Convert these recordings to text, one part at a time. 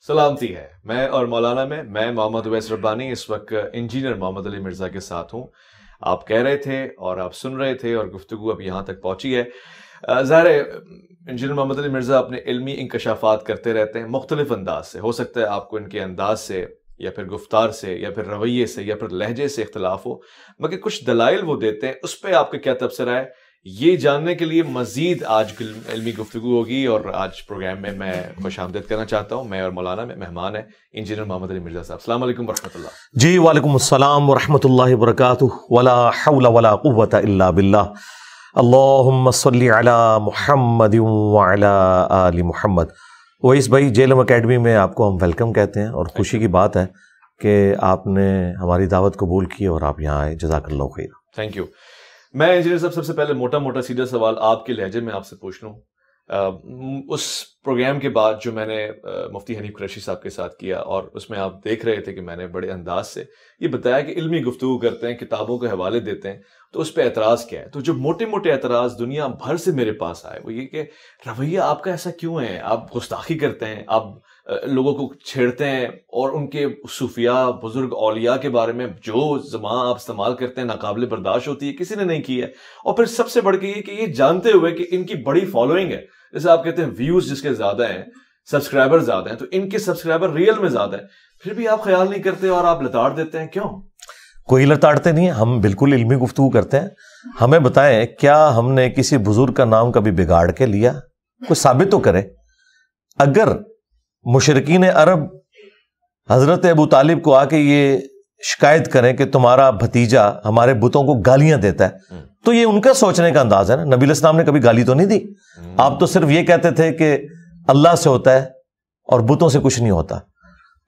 سلامتی ہے میں اور مولانا میں محمد اویس ربانی اس وقت انجینئر محمد علی مرزا کے ساتھ ہوں. آپ کہہ رہے تھے اور آپ سن رہے تھے اور گفتگو اب یہاں تک پہنچی ہے. ظاہر ہے انجینئر محمد علی مرزا اپنے علمی انکشافات کرتے رہتے ہیں مختلف انداز سے. ہو سکتا ہے آپ کو ان کے انداز سے یا پھر گفتار سے یا پھر رویے سے یا پھر لہجے سے اختلاف ہو، مگر کچھ دلائل وہ دیتے ہیں. اس پہ آپ کا کیا تبصرہ ہے، یہ جاننے کے لیے مزید آج علمی گفتگو ہوگی. اور آج پروگرام میں خوش آمدید کرنا چاہتا ہوں. میں اور مولانا میں مہمان ہیں انجینئر محمد علی مرزا صاحب. السلام علیکم ورحمۃ اللہ. جی وعلیکم السلام ورحمۃ اللہ وبرکاتہ. ولا حول ولا قوۃ الا باللہ. اللہم صلی علی محمد وعلی آل محمد. اویس بھائی، جیلم اکیڈمی میں آپ کو ہم ویلکم کہتے ہیں اور خوشی کی بات ہے کہ آپ نے ہماری دعوت قبول کی اور آپ یہاں آئے. جزاک اللہ خیر. Thank you. میں انجینئر صاحب سب سے پہلے موٹا سیدھا سوال آپ کے لہجے میں آپ سے پوچھ لوں. اس پروگرام کے بعد جو میں نے مفتی حنیف قریشی صاحب کے ساتھ کیا، اور اس میں آپ دیکھ رہے تھے کہ میں نے بڑے انداز سے یہ بتایا کہ علمی گفتگو کرتے ہیں، کتابوں کے حوالے دیتے ہیں، تو اس پہ اعتراض کیا ہے. تو جو موٹے موٹے اعتراض دنیا بھر سے میرے پاس آئے وہ یہ کہ رویہ آپ کا ایسا کیوں ہے، آپ گستاخی کرتے ہیں، آپ لوگوں کو چھیڑتے ہیں، اور ان کے صوفیاء بزرگ اولیاء کے بارے میں جو زبان آپ استعمال کرتے ہیں ناقابل برداشت ہوتی ہے، کسی نے نہیں کی ہے. اور پھر سب سے بڑھ کے یہ کہ یہ جانتے ہوئے کہ ان کی بڑی فالوئنگ ہے، جیسے آپ کہتے ہیں ویوز جس کے زیادہ ہیں، سبسکرائبر زیادہ ہیں، تو ان کے سبسکرائبر ریئل میں زیادہ ہیں، پھر بھی آپ خیال نہیں کرتے اور آپ لتاڑ دیتے ہیں. کیوں؟ کوئی لتاڑتے نہیں ہیں، ہم بالکل علمی گفتگو کرتے ہیں. ہمیں بتائیں، کیا ہم نے کسی بزرگ کا نام کبھی بگاڑ کے لیا؟ کوئی ثابت تو کرے. اگر مشرکین عرب حضرت ابو طالب کو آ کے یہ شکایت کریں کہ تمہارا بھتیجا ہمارے بتوں کو گالیاں دیتا ہے، تو یہ ان کا سوچنے کا انداز ہے نا. نبی علیہ السلام نے کبھی گالی تو نہیں دی. آپ تو صرف یہ کہتے تھے کہ اللہ سے ہوتا ہے اور بتوں سے کچھ نہیں ہوتا.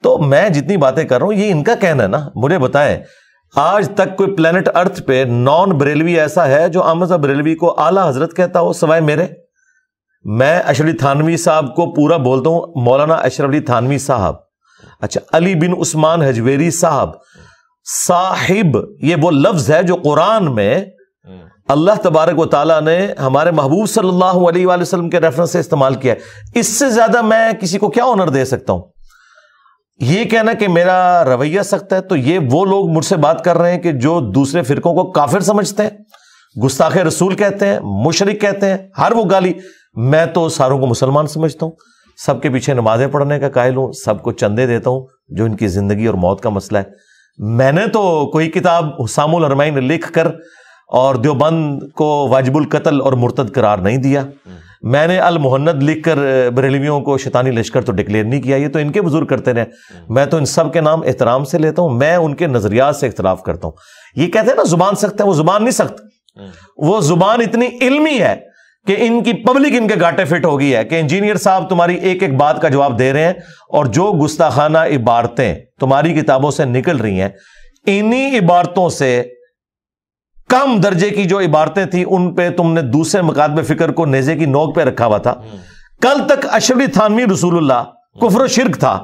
تو میں جتنی باتیں کر رہا ہوں یہ ان کا کہنا ہے نا. مجھے بتائیں، آج تک کوئی پلانٹ ارتھ پہ نان بریلوی ایسا ہے جو احمد بریلوی کو اعلیٰ حضرت کہتا ہو سوائے میرے؟ میں اشرف علی تھانوی صاحب کو پورا بولتا ہوں مولانا اشرف علی تھانوی صاحب. اچھا، علی بن عثمان حجویری صاحب صاحب، یہ وہ لفظ ہے جو قرآن میں اللہ تبارک و تعالیٰ نے ہمارے محبوب صلی اللہ علیہ وآلہ وسلم کے ریفرنس سے استعمال کیا ہے. اس سے زیادہ میں کسی کو کیا آنر دے سکتا ہوں؟ یہ کہنا کہ میرا رویہ سخت ہے، تو یہ وہ لوگ مجھ سے بات کر رہے ہیں کہ جو دوسرے فرقوں کو کافر سمجھتے ہیں، گستاخ رسول کہتے ہیں، مشرک کہتے ہیں، ہر وہ گالی. میں تو ساروں کو مسلمان سمجھتا ہوں، سب کے پیچھے نمازیں پڑھنے کا قائل ہوں، سب کو چندے دیتا ہوں جو ان کی زندگی اور موت کا مسئلہ ہے. میں نے تو کوئی کتاب حسام الحرمین لکھ کر اور دیوبند کو واجب القتل اور مرتد قرار نہیں دیا. میں نے المہند لکھ کر بریلویوں کو شیطانی لشکر تو ڈکلیئر نہیں کیا. یہ تو ان کے بزرگ کرتے رہے. میں تو ان سب کے نام احترام سے لیتا ہوں، میں ان کے نظریات سے اختلاف کرتا ہوں. یہ کہتے ہیں نا زبان سخت ہے، وہ زبان نہیں سخت، وہ زبان اتنی علمی ہے کہ ان کی پبلک ان کے گاٹے فٹ ہو گئی ہے کہ انجینئر صاحب تمہاری ایک ایک بات کا جواب دے رہے ہیں، اور جو گستاخانہ عبارتیں تمہاری کتابوں سے نکل رہی ہیں، انہی عبارتوں سے کم درجے کی جو عبارتیں تھیں ان پہ تم نے دوسرے مکاتب فکر کو نیزے کی نوک پہ رکھا ہوا تھا. کل تک اشرف علی تھانوی رسول اللہ کفر و شرک تھا،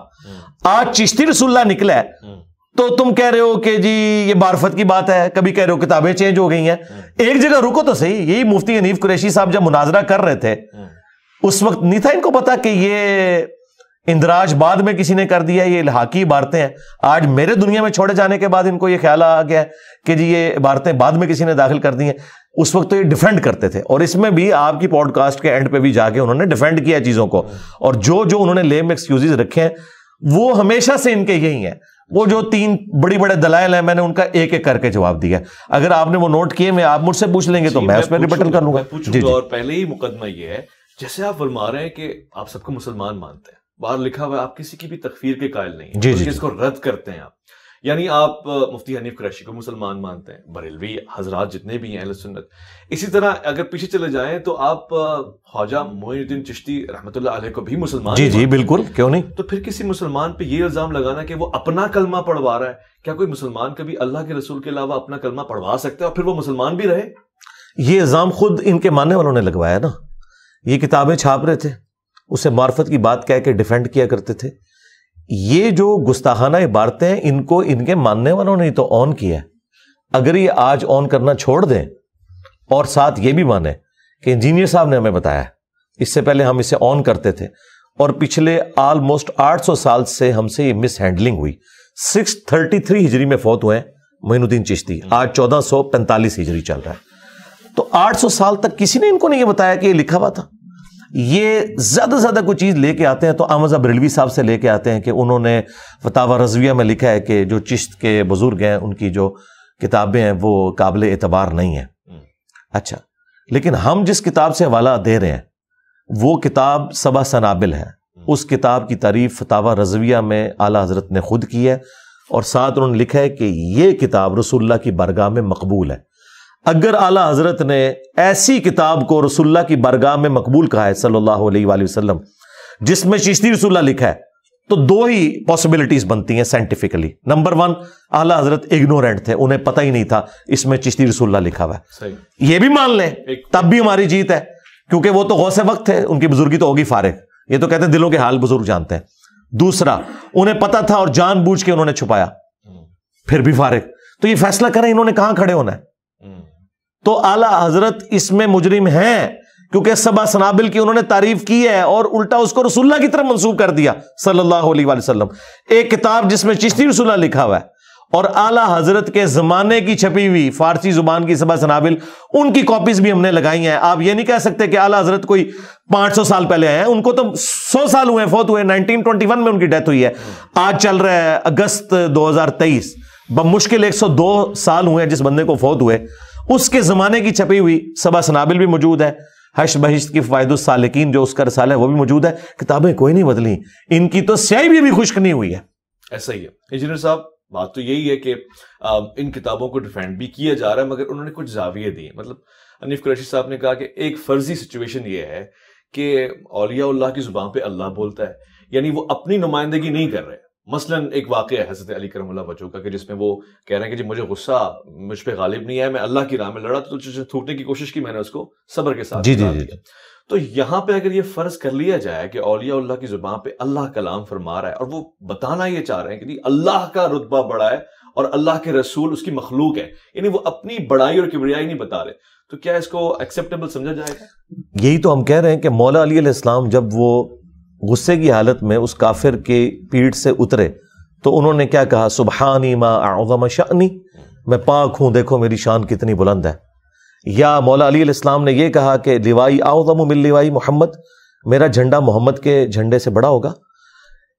آج چشتی رسول اللہ نکلا ہے تو تم کہہ رہے ہو کہ جی یہ معرفت کی بات ہے. کبھی کہہ رہے ہو کتابیں چینج ہو گئی ہیں. ایک جگہ رکو تو صحیح. یہی مفتی حنیف قریشی صاحب جب مناظرہ کر رہے تھے اس وقت نہیں تھا ان کو پتا کہ یہ اندراج بعد میں کسی نے کر دیا، یہ الحاقی عبارتیں ہیں. آج میرے دنیا میں چھوڑے جانے کے بعد ان کو یہ خیال آ گیا کہ جی یہ عبارتیں بعد میں کسی نے داخل کر دی ہیں. اس وقت تو یہ ڈیفینڈ کرتے تھے، اور اس میں بھی آپ کی پوڈ کاسٹ کے اینڈ پہ بھی جا کے انہوں نے ڈیفینڈ کیا چیزوں کو. اور جو انہوں نے لیم ایکسکیوزز رکھے ہیں وہ ہمیشہ سے ان کے یہی ہیں. وہ جو 3 بڑے دلائل ہیں میں نے ان کا ایک ایک کر کے جواب دیا. اگر آپ نے وہ نوٹ کیے، میں آپ مجھ سے پوچھ لیں گے تو میں اس میں ریبٹل کر لوں گا. جی. اور پہلے ہی مقدمہ یہ ہے، جیسے آپ فرما رہے ہیں کہ آپ سب کو مسلمان مانتے ہیں، باہر لکھا ہوا ہے آپ کسی کی بھی تکفیر کے قائل نہیں ہیں، اس کو رد کرتے ہیں آپ. یعنی آپ مفتی حنیف قریشی کو مسلمان مانتے ہیں، بریلوی حضرات جتنے بھی ہیں اہل سنت. اسی طرح اگر پیچھے چلے جائیں تو آپ خواجہ معین الدین چشتی رحمۃ اللہ علیہ کو بھی مسلمان. جی بالکل، کیوں نہیں. تو پھر کسی مسلمان پہ یہ الزام لگانا کہ وہ اپنا کلمہ پڑھوا رہا ہے، کیا کوئی مسلمان کبھی اللہ کے رسول کے علاوہ اپنا کلمہ پڑھوا سکتا ہے اور پھر وہ مسلمان بھی رہے؟ یہ الزام خود ان کے ماننے والوں نے لگوایا نا. یہ کتابیں چھاپ رہے تھے، اسے معرفت کی بات کہہ کے ڈیفینڈ کیا کرتے تھے. یہ جو گستاخانہ عبارتیں ہیں ان کو ان کے ماننے والوں نے تو آن کیا ہے. اگر یہ آج آن کرنا چھوڑ دیں اور ساتھ یہ بھی مانیں کہ انجینئر صاحب نے ہمیں بتایا، اس سے پہلے ہم اسے آن کرتے تھے اور پچھلے آلموسٹ 800 سال سے ہم سے یہ مس ہینڈلنگ ہوئی. 633 ہجری میں فوت ہوئے معین الدین چشتی, آج 1445 ہجری چل رہا ہے. تو 800 سال تک کسی نے ان کو نہیں یہ بتایا کہ یہ لکھا ہوا تھا. یہ زیادہ سے زیادہ کوئی چیز لے کے آتے ہیں تو احمد بریلوی صاحب سے لے کے آتے ہیں کہ انہوں نے فتاوی رضویہ میں لکھا ہے کہ جو چشت کے بزرگ ہیں ان کی جو کتابیں ہیں وہ قابل اعتبار نہیں ہیں. اچھا, لیکن ہم جس کتاب سے حوالہ دے رہے ہیں وہ کتاب سبع سنابل ہے. اس کتاب کی تعریف فتاوی رضویہ میں اعلیٰ حضرت نے خود کی ہے, اور ساتھ انہوں نے لکھا ہے کہ یہ کتاب رسول اللہ کی بارگاہ میں مقبول ہے. اگر اعلیٰ حضرت نے ایسی کتاب کو رسول اللہ کی بارگاہ میں مقبول کہا ہے صلی اللہ علیہ وآلہ وسلم جس میں چشتی رسول اللہ لکھا ہے, تو دو ہی پاسبلٹیز بنتی ہیں سائنٹیفکلی. نمبر 1, اعلیٰ حضرت اگنورینٹ تھے, انہیں پتہ ہی نہیں تھا اس میں چشتی رسول اللہ لکھا ہوا ہے. یہ بھی مان لیں تب بھی ہماری جیت ہے, کیونکہ وہ تو غوث وقت تھے, ان کی بزرگی تو ہوگی فارغ. یہ تو کہتے ہیں دلوں کے حال بزرگ جانتے ہیں. دوسرا, انہیں پتہ تھا اور جان بوجھ کے انہوں نے چھپایا, پھر بھی فارغ. تو یہ فیصلہ کریں انہوں نے کہاں کھڑے ہونا ہے. تو اعلیٰ حضرت اس میں مجرم ہیں, کیونکہ سبع سنابل کی انہوں نے تعریف کی ہے اور الٹا اس کو رسول اللہ کی طرف منسوب کر دیا صلی اللہ علیہ وآلہ وسلم. ایک کتاب جس میں چشتی رسول اللہ لکھا ہوا ہے اور اعلیٰ حضرت کے زمانے کی چھپی ہوئی فارسی زبان کی سبع سنابل, ان کی کاپیز بھی ہم نے لگائی ہیں. آپ یہ نہیں کہہ سکتے کہ اعلیٰ حضرت کوئی 500 سال پہلے آئے ہیں, ان کو تو 100 سال ہوئے, فوت ہوئے 1921 میں ان کی ڈیتھ ہوئی ہے. آج چل رہا ہے اگست 2023, بمشکل 102 سال ہوئے ہیں جس بندے کو فوت ہوئے. اس کے زمانے کی چھپی ہوئی سبع سنابل بھی موجود ہے. حشر بہشت کی فوائد السالکین جو اس کا رسالہ ہے وہ بھی موجود ہے. کتابیں کوئی نہیں بدلی, ان کی تو سیاہی بھی خشک نہیں ہوئی ہے. ایسا ہی ہے انجینئر صاحب, بات تو یہی ہے کہ ان کتابوں کو ڈیفینڈ بھی کیا جا رہا ہے, مگر انہوں نے کچھ زاویے دی. مطلب حنیف قریشی صاحب نے کہا کہ ایک فرضی سچویشن یہ ہے کہ اولیاء اللہ کی زبان پہ اللہ بولتا ہے, یعنی وہ اپنی نمائندگی نہیں کر رہے. مثلا ایک واقعہ ہے حضرت علی کرم اللہ وجہہ کا کہ جس میں وہ کہہ رہے ہیں کہ جی مجھے غصہ مجھ پہ غالب نہیں ہے, میں اللہ کی راہ میں لڑا تو تھوکنے کی کوشش کی, میں نے اس کو صبر کے ساتھ جی. تو یہاں پہ اگر یہ فرض کر لیا جائے کہ اولیاء اللہ کی زبان پہ اللہ کلام فرما رہا ہے اور وہ بتانا یہ چاہ رہے ہیں کہ جی اللہ کا رتبہ بڑا ہے اور اللہ کے رسول اس کی مخلوق ہے, یعنی وہ اپنی بڑائی اور کبریائی نہیں بتا رہے, تو کیا اس کو ایکسیپٹیبل سمجھا جائے گا؟ یہی تو ہم کہہ رہے ہیں کہ مولا علی علیہ السلام جب وہ غصے کی حالت میں اس کافر کے پیٹھ سے اترے تو انہوں نے کیا کہا, سبحانی ما اعظم شأنی, میں پاک ہوں, دیکھو میری شان کتنی بلند ہے. یا مولا علی علیہ السلام نے یہ کہا کہ لیوائی اعظم من لیوائی محمد, میرا جھنڈا محمد کے جھنڈے سے بڑا ہوگا.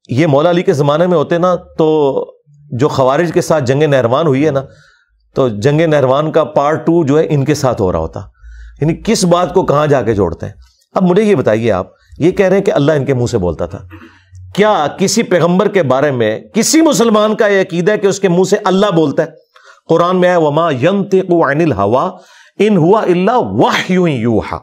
یہ مولا علی کے زمانے میں ہوتے نا تو جو خوارج کے ساتھ جنگ نہروان ہوئی ہے نا, تو جنگ نہروان کا پارٹ 2 جو ہے ان کے ساتھ ہو رہا ہوتا. یعنی کس بات کو کہاں جا کے جوڑتے ہیں. اب مجھے یہ بتائیے, آپ یہ کہہ رہے ہیں کہ اللہ ان کے منہ سے بولتا تھا, کیا کسی پیغمبر کے بارے میں کسی مسلمان کا یہ عقیدہ ہے کہ اس کے منہ سے اللہ بولتا ہے؟ قرآن میں ہے وما ينطق عن الهوى ان هو الا وحی یوحى,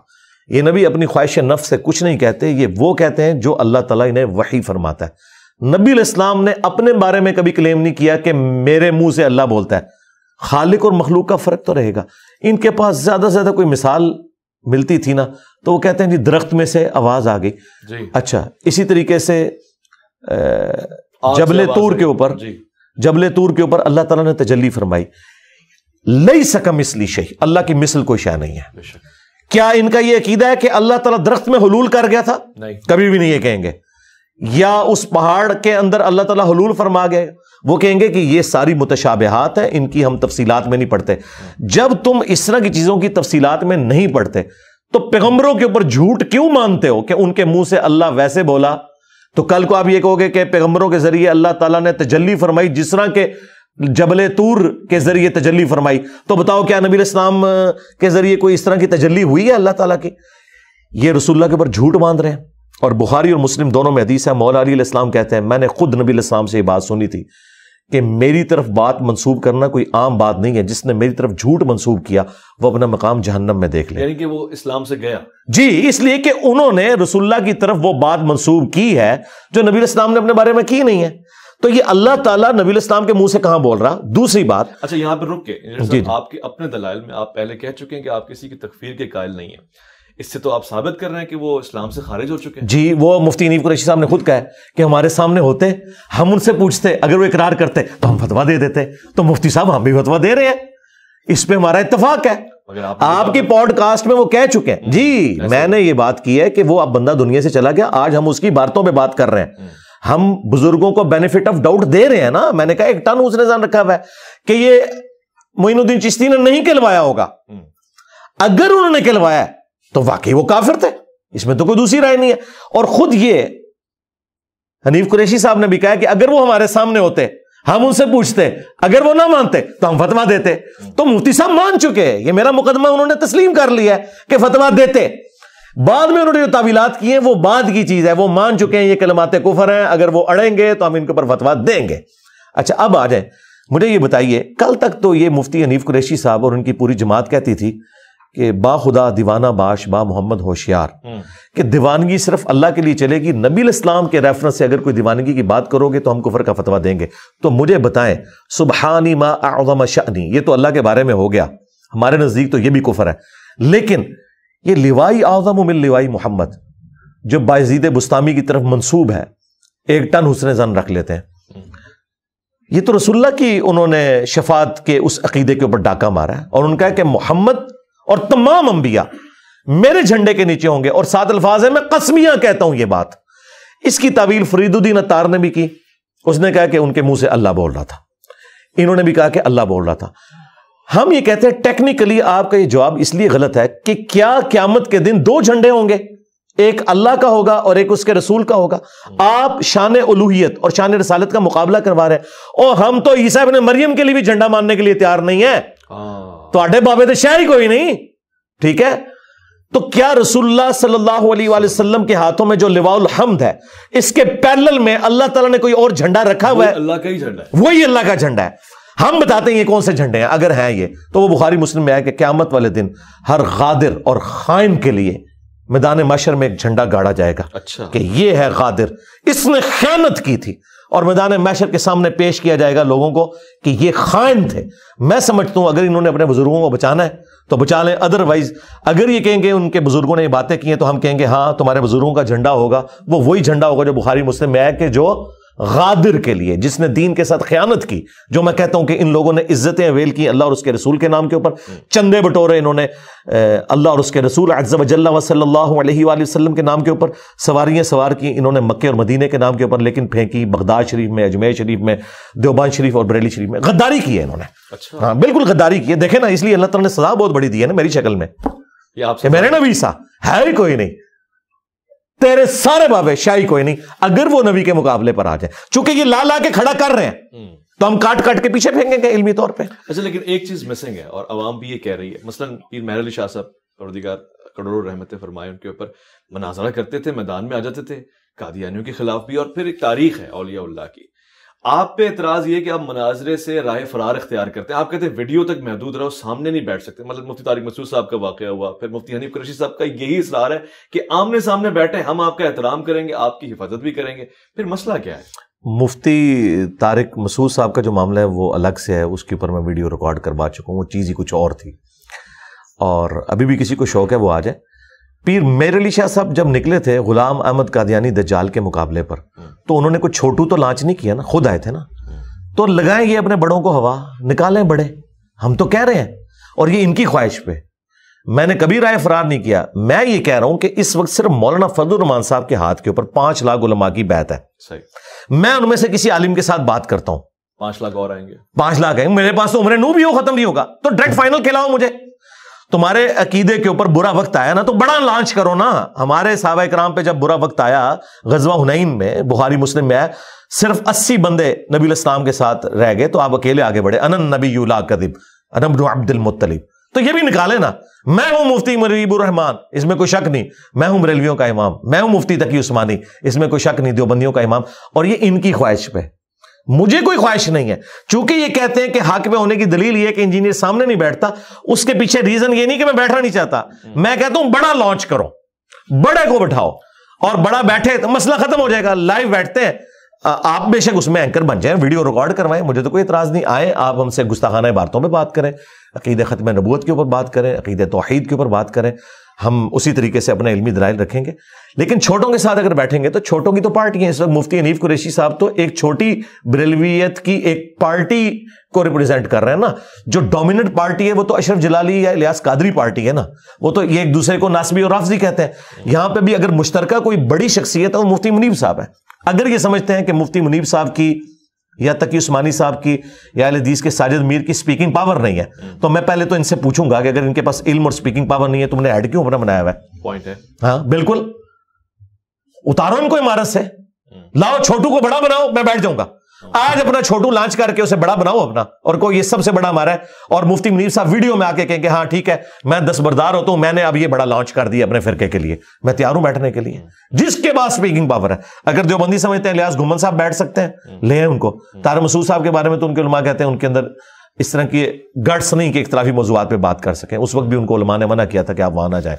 یہ نبی اپنی خواہش نفس سے کچھ نہیں کہتے, یہ وہ کہتے ہیں جو اللہ تعالیٰ انہیں وحی فرماتا ہے. نبی علیہ السلام نے اپنے بارے میں کبھی کلیم نہیں کیا کہ میرے منہ سے اللہ بولتا ہے. خالق اور مخلوق کا فرق تو رہے گا. ان کے پاس زیادہ سے زیادہ کوئی مثال ملتی تھی نا تو وہ کہتے ہیں جی درخت میں سے آواز آ گئی. اچھا, اسی طریقے سے جبل طور کے اوپر اللہ تعالیٰ نے تجلی فرمائی, لیس کمثلہ شیء, اللہ کی مثل کوئی شے نہیں ہے. کیا ان کا یہ عقیدہ ہے کہ اللہ تعالیٰ درخت میں حلول کر گیا تھا؟ کبھی بھی نہیں یہ کہیں گے. یا اس پہاڑ کے اندر اللہ تعالیٰ حلول فرما گئے؟ وہ کہیں گے کہ یہ ساری متشابہات ہیں, ان کی ہم تفصیلات میں نہیں پڑھتے. جب تم اس طرح کی چیزوں کی تفصیلات میں نہیں پڑھتے تو پیغمبروں کے اوپر جھوٹ کیوں مانتے ہو کہ ان کے منہ سے اللہ ویسے بولا؟ تو کل کو آپ یہ کہو گے کہ پیغمبروں کے ذریعے اللہ تعالیٰ نے تجلی فرمائی جس طرح کے جبل طور کے ذریعے تجلی فرمائی, تو بتاؤ کیا نبی علیہ السلام کے ذریعے کوئی اس طرح کی تجلی ہوئی ہے اللہ تعالیٰ کی؟ یہ رسول اللہ کے اوپر جھوٹ باندھ رہے ہیں. اور بخاری اور مسلم دونوں میں حدیث ہے, مولا علی علیہ السلام کہتے ہیں میں نے خود نبی علیہ السلام سے یہ بات سنی تھی کہ میری طرف بات منسوب کرنا کوئی عام بات نہیں ہے, جس نے میری طرف جھوٹ منسوب کیا وہ اپنا مقام جہنم میں دیکھ لے. یعنی کہ وہ اسلام سے گیا. جی, اس لیے کہ انہوں نے رسول اللہ کی طرف وہ بات منسوب کی ہے جو نبی علیہ السلام نے اپنے بارے میں کی نہیں ہے. تو یہ اللہ تعالیٰ نبی علیہ السلام کے منہ سے کہاں بول رہا؟ دوسری بات, اچھا یہاں پہ رک کے آپ کے اپنے دلائل میں آپ پہلے کہہ چکے ہیں کہ آپ کسی کی تکفیر کے قائل نہیں ہیں, اس سے تو آپ ثابت کر رہے ہیں کہ وہ اسلام سے خارج ہو چکے ہیں. جی, وہ مفتی حنیف قریشی صاحب نے خود کہا ہے کہ ہمارے سامنے ہوتے, ہم ان سے پوچھتے, اگر وہ اقرار کرتے تو ہم فتویٰ دے دیتے. تو مفتی صاحب ہم بھی فتویٰ دے رہے ہیں, اس پہ ہمارا اتفاق ہے. آپ کی پوڈ کاسٹ میں وہ کہہ چکے ہیں جی میں نے یہ بات کی ہے کہ وہ اب بندہ دنیا سے چلا گیا, آج ہم اس کی باتوں پہ بات کر رہے ہیں, ہم بزرگوں کو بینیفٹ آف ڈاؤٹ دے رہے ہیں نا. میں نے کہا ایک ٹن اس نے ذہن رکھا ہوا ہے کہ یہ معین الدین چشتی نے نہیں کہلوایا ہوگا, اگر انہوں نے کہلوایا ہے تو واقعی وہ کافر تھے, اس میں تو کوئی دوسری رائے نہیں ہے. اور خود یہ حنیف قریشی صاحب نے بھی کہا کہ اگر وہ ہمارے سامنے ہوتے ہم ان سے پوچھتے, اگر وہ نہ مانتے تو ہم فتویٰ دیتے. تو مفتی صاحب مان چکے, یہ میرا مقدمہ انہوں نے تسلیم کر لیا ہے کہ فتویٰ دیتے. بعد میں انہوں نے جو تعویلات کی ہیں وہ بعد کی چیز ہے, وہ مان چکے ہیں یہ کلمات کفر ہیں, اگر وہ اڑیں گے تو ہم ان کے اوپر فتویٰ دیں گے. اچھا اب آ جائیں, مجھے یہ بتائیے, کل تک تو یہ مفتی حنیف قریشی صاحب اور ان کی پوری جماعت کہتی تھی کہ با خدا دیوانہ باش با محمد ہوشیار, کہ دیوانگی صرف اللہ کے لیے چلے گی, نبی الاسلام کے ریفرنس سے اگر کوئی دیوانگی کی بات کرو گے تو ہم کفر کا فتویٰ دیں گے. تو مجھے بتائیں, سبحانی ما اعظم شأنی, یہ تو اللہ کے بارے میں ہو گیا, ہمارے نزدیک تو یہ بھی کفر ہے. لیکن یہ لوائی اعظم من لوائی محمد جو بایزید بستامی کی طرف منسوب ہے, ایک ٹن حسن ظن رکھ لیتے ہیں. یہ تو رسول اللہ کی انہوں نے شفاعت کے اس عقیدے کے اوپر ڈاکہ مارا ہے, اور ان کا ہے کہ محمد اور تمام انبیاء میرے جھنڈے کے نیچے ہوں گے. اور 7 الفاظ ہیں, میں قسمیاں کہتا ہوں یہ بات. اس کی تعویل فرید الدین عطار نے بھی کی, اس نے کہا کہ ان کے منہ سے اللہ بول رہا تھا, انہوں نے بھی کہا کہ اللہ بول رہا تھا. ہم یہ کہتے ہیں ٹیکنیکلی آپ کا یہ جواب اس لیے غلط ہے کہ کیا قیامت کے دن 2 جھنڈے ہوں گے, ایک اللہ کا ہوگا اور ایک اس کے رسول کا ہوگا. آپ شان الوہیت اور شان رسالت کا مقابلہ کروا رہے ہیں, اور ہم تو عیسیٰ ابن مریم کے لیے بھی جھنڈا ماننے کے لیے تیار نہیں ہے. تو آڈے بابے تو شاہ ہی کوئی نہیں, ٹھیک ہے. تو کیا رسول اللہ صلی اللہ علیہ وآلہ وسلم کے ہاتھوں میں جو لواء الحمد ہے, اس کے پیرلل میں اللہ تعالیٰ نے کوئی اور جھنڈا رکھا ہوا ہے؟ اللہ کا ہی جھنڈا ہے, وہی اللہ کا جھنڈا ہے. ہم بتاتے ہیں یہ کون سے جھنڈے ہیں, اگر ہیں یہ تو وہ بخاری مسلم میں ہے کہ قیامت والے دن ہر غادر اور خائن کے لیے میدان محشر میں ایک جھنڈا گاڑا جائے گا. اچھا, کہ یہ ہے غادر, اس نے خیانت کی تھی, اور میدان محشر کے سامنے پیش کیا جائے گا لوگوں کو کہ یہ خائن تھے. میں سمجھتا ہوں اگر انہوں نے اپنے بزرگوں کو بچانا ہے تو بچا لیں, ادروائز اگر یہ کہیں گے ان کے بزرگوں نے یہ باتیں کی ہیں تو ہم کہیں گے ہاں تمہارے بزرگوں کا جھنڈا ہوگا, وہ وہی جھنڈا ہوگا جو بخاری مسلم میں ہے کہ جو غادر کے لیے, جس نے دین کے ساتھ خیانت کی. جو میں کہتا ہوں کہ ان لوگوں نے عزتیں اویل کی اللہ اور اس کے رسول کے نام کے اوپر, چندے بٹورے انہوں نے اللہ اور اس کے رسول عز و جل و صلی اللہ علیہ وآلہ وسلم کے نام کے اوپر, سواریاں سوار کی انہوں نے مکے اور مدینے کے نام کے اوپر, لیکن پھینکی بغداد شریف میں, اجمیر شریف میں, دیوبند شریف اور بریلی شریف میں. غداری کی ہے انہوں نے. اچھا, ہاں بالکل غداری کی ہے. دیکھیں نا, اس لیے اللہ تعالیٰ نے سزا بہت بڑی دی ہے نا میری شکل میں, یہ آپ سے میرے نبی سا ہے ہی کوئی نہیں, تیرے سارے بابے شاہی کوئی نہیں, اگر وہ نبی کے مقابلے پر آ جائے. چونکہ یہ لا لا کے کھڑا کر رہے ہیں تو ہم کاٹ کاٹ کے پیچھے پھینکیں گے علمی طور پہ. اچھا, لیکن ایک چیز مسنگ ہے اور عوام بھی یہ کہہ رہی ہے. مثلا پیر مہر علی شاہ صاحب پروردگار کروڑوں رحمتیں فرمائے, ان کے اوپر مناظرہ کرتے تھے, میدان میں آ جاتے تھے قادیانیوں کے خلاف بھی, اور پھر ایک تاریخ ہے اولیاء اللہ کی. آپ پہ اعتراض یہ کہ آپ مناظرے سے راہ فرار اختیار کرتے ہیں, آپ کہتے ہیں ویڈیو تک محدود رہو, سامنے نہیں بیٹھ سکتے. مطلب مفتی طارق مسعود صاحب کا واقعہ ہوا, پھر مفتی حنیف قریشی صاحب کا یہی اصرار ہے کہ آمنے سامنے بیٹھے, ہم آپ کا احترام کریں گے, آپ کی حفاظت بھی کریں گے. پھر مسئلہ کیا ہے؟ مفتی طارق مسعود صاحب کا جو معاملہ ہے وہ الگ سے ہے, اس کے اوپر میں ویڈیو ریکارڈ کروا چکا ہوں, وہ چیز ہی کچھ اور تھی. اور ابھی بھی کسی کو شوق ہے وہ آ جائے. پیر مہر علی شاہ صاحب جب نکلے تھے غلام احمد قادیانی دجال کے مقابلے پر, تو انہوں نے کوئی چھوٹو تو لانچ نہیں کیا نا, خود آئے تھے نا. تو لگائیں یہ اپنے بڑوں کو ہوا, نکالیں بڑے, ہم تو کہہ رہے ہیں, اور یہ ان کی خواہش پہ. میں نے کبھی رائے فرار نہیں کیا. میں یہ کہہ رہا ہوں کہ اس وقت صرف مولانا فضل الرحمان صاحب کے ہاتھ کے اوپر 5 لاکھ علماء کی بیعت ہے. صحیح, میں ان میں سے کسی عالم کے ساتھ بات کرتا ہوں, 5 لاکھ اور آئیں گے, 5 لاکھ ہیں میرے پاس, تو عمر نو بھی ہو ختم نہیں ہوگا, تو ڈائریکٹ فائنل کھلاؤ مجھے. تمہارے عقیدے کے اوپر برا وقت آیا نا تو بڑا لانچ کرو نا. ہمارے صحابہ کرام پہ جب برا وقت آیا غزوہ حنین میں, بخاری مسلم میں ہے, صرف 80 بندے نبی الاسلام کے ساتھ رہ گئے, تو آپ اکیلے آگے بڑھے. انا النبی لا کذب انا ابن عبد المطلب. تو یہ بھی نکالے نا, میں ہوں مفتی مریب الرحمان, اس میں کوئی شک نہیں, میں ہوں بریلویوں کا امام, میں ہوں مفتی تقی عثمانی, اس میں کوئی شک نہیں, دیوبندیوں کا امام. اور یہ ان کی خواہش پہ, مجھے کوئی خواہش نہیں ہے. چونکہ یہ کہتے ہیں کہ حق پہ ہونے کی دلیل یہ ہے کہ انجینئر سامنے نہیں بیٹھتا, اس کے پیچھے ریزن یہ نہیں کہ میں بیٹھنا نہیں چاہتا. میں کہتا ہوں بڑا لانچ کرو, بڑے کو بٹھاؤ, اور بڑا بیٹھے تو مسئلہ ختم ہو جائے گا. لائیو بیٹھتے ہیں, آپ بے شک اس میں اینکر بن جائیں, ویڈیو ریکارڈ کروائیں, مجھے تو کوئی اعتراض نہیں. آئے آپ ہم سے گستاخانہ باتوں پہ بات کریں, عقیدہ ختم نبوت کے اوپر بات کریں, عقیدہ توحید کے اوپر بات کریں. ہم اسی طریقے سے اپنے علمی دلائل رکھیں گے. لیکن چھوٹوں کے ساتھ اگر بیٹھیں گے تو چھوٹوں کی تو پارٹی ہیں. اس وقت مفتی حنیف قریشی صاحب تو ایک چھوٹی بریلویت کی ایک پارٹی کو ریپرزینٹ کر رہے ہیں نا. جو ڈومیننٹ پارٹی ہے وہ تو اشرف جلالی یا الیاس قادری پارٹی ہے نا. وہ تو یہ ایک دوسرے کو ناسبی اور رافضی کہتے ہیں. یہاں پہ بھی اگر مشترکہ کوئی بڑی شخصیت ہے وہ مفتی منیب صاحب ہے. اگر یہ سمجھتے ہیں کہ مفتی منیب صاحب کی یا تقی عثمانی صاحب کی یا اہل حدیث کے ساجد میر کی سپیکنگ پاور نہیں ہے, تو میں پہلے تو ان سے پوچھوں گا کہ اگر ان کے پاس علم اور سپیکنگ پاور نہیں ہے تم نے ایڈ کیوں اپنا بنایا ہوا ہے؟ پوائنٹ ہے. ہاں بالکل, اتارو ان کو عمارت سے, لاؤ چھوٹو کو بڑا بناؤ, میں بیٹھ جاؤں گا. آج اپنا چھوٹو لانچ کر کے اسے بڑا بناؤ اپنا, اور کوئی یہ سب سے بڑا ہمارا ہے. اور مفتی منیر صاحب ویڈیو میں آ کے کہیں کہ ہاں ٹھیک ہے میں دستبردار ہوتا ہوں, میں نے اب یہ بڑا لانچ کر دیا اپنے فرقے کے لیے, میں تیار ہوں بیٹھنے کے لیے. جس کے پاس اسپیکنگ پاور ہے. اگر دیوبندی سمجھتے ہیں الیاس گھمن صاحب بیٹھ سکتے ہیں, لے ان کو. طارق مسعود صاحب کے بارے میں تو ان کے علماء کہتے ہیں ان کے اندر اس طرح کی گٹس نہیں کہ اختلافی موضوعات پہ بات کر سکیں. اس وقت بھی ان کو علماء نے منع کیا تھا کہ آپ وہاں نہ جائیں.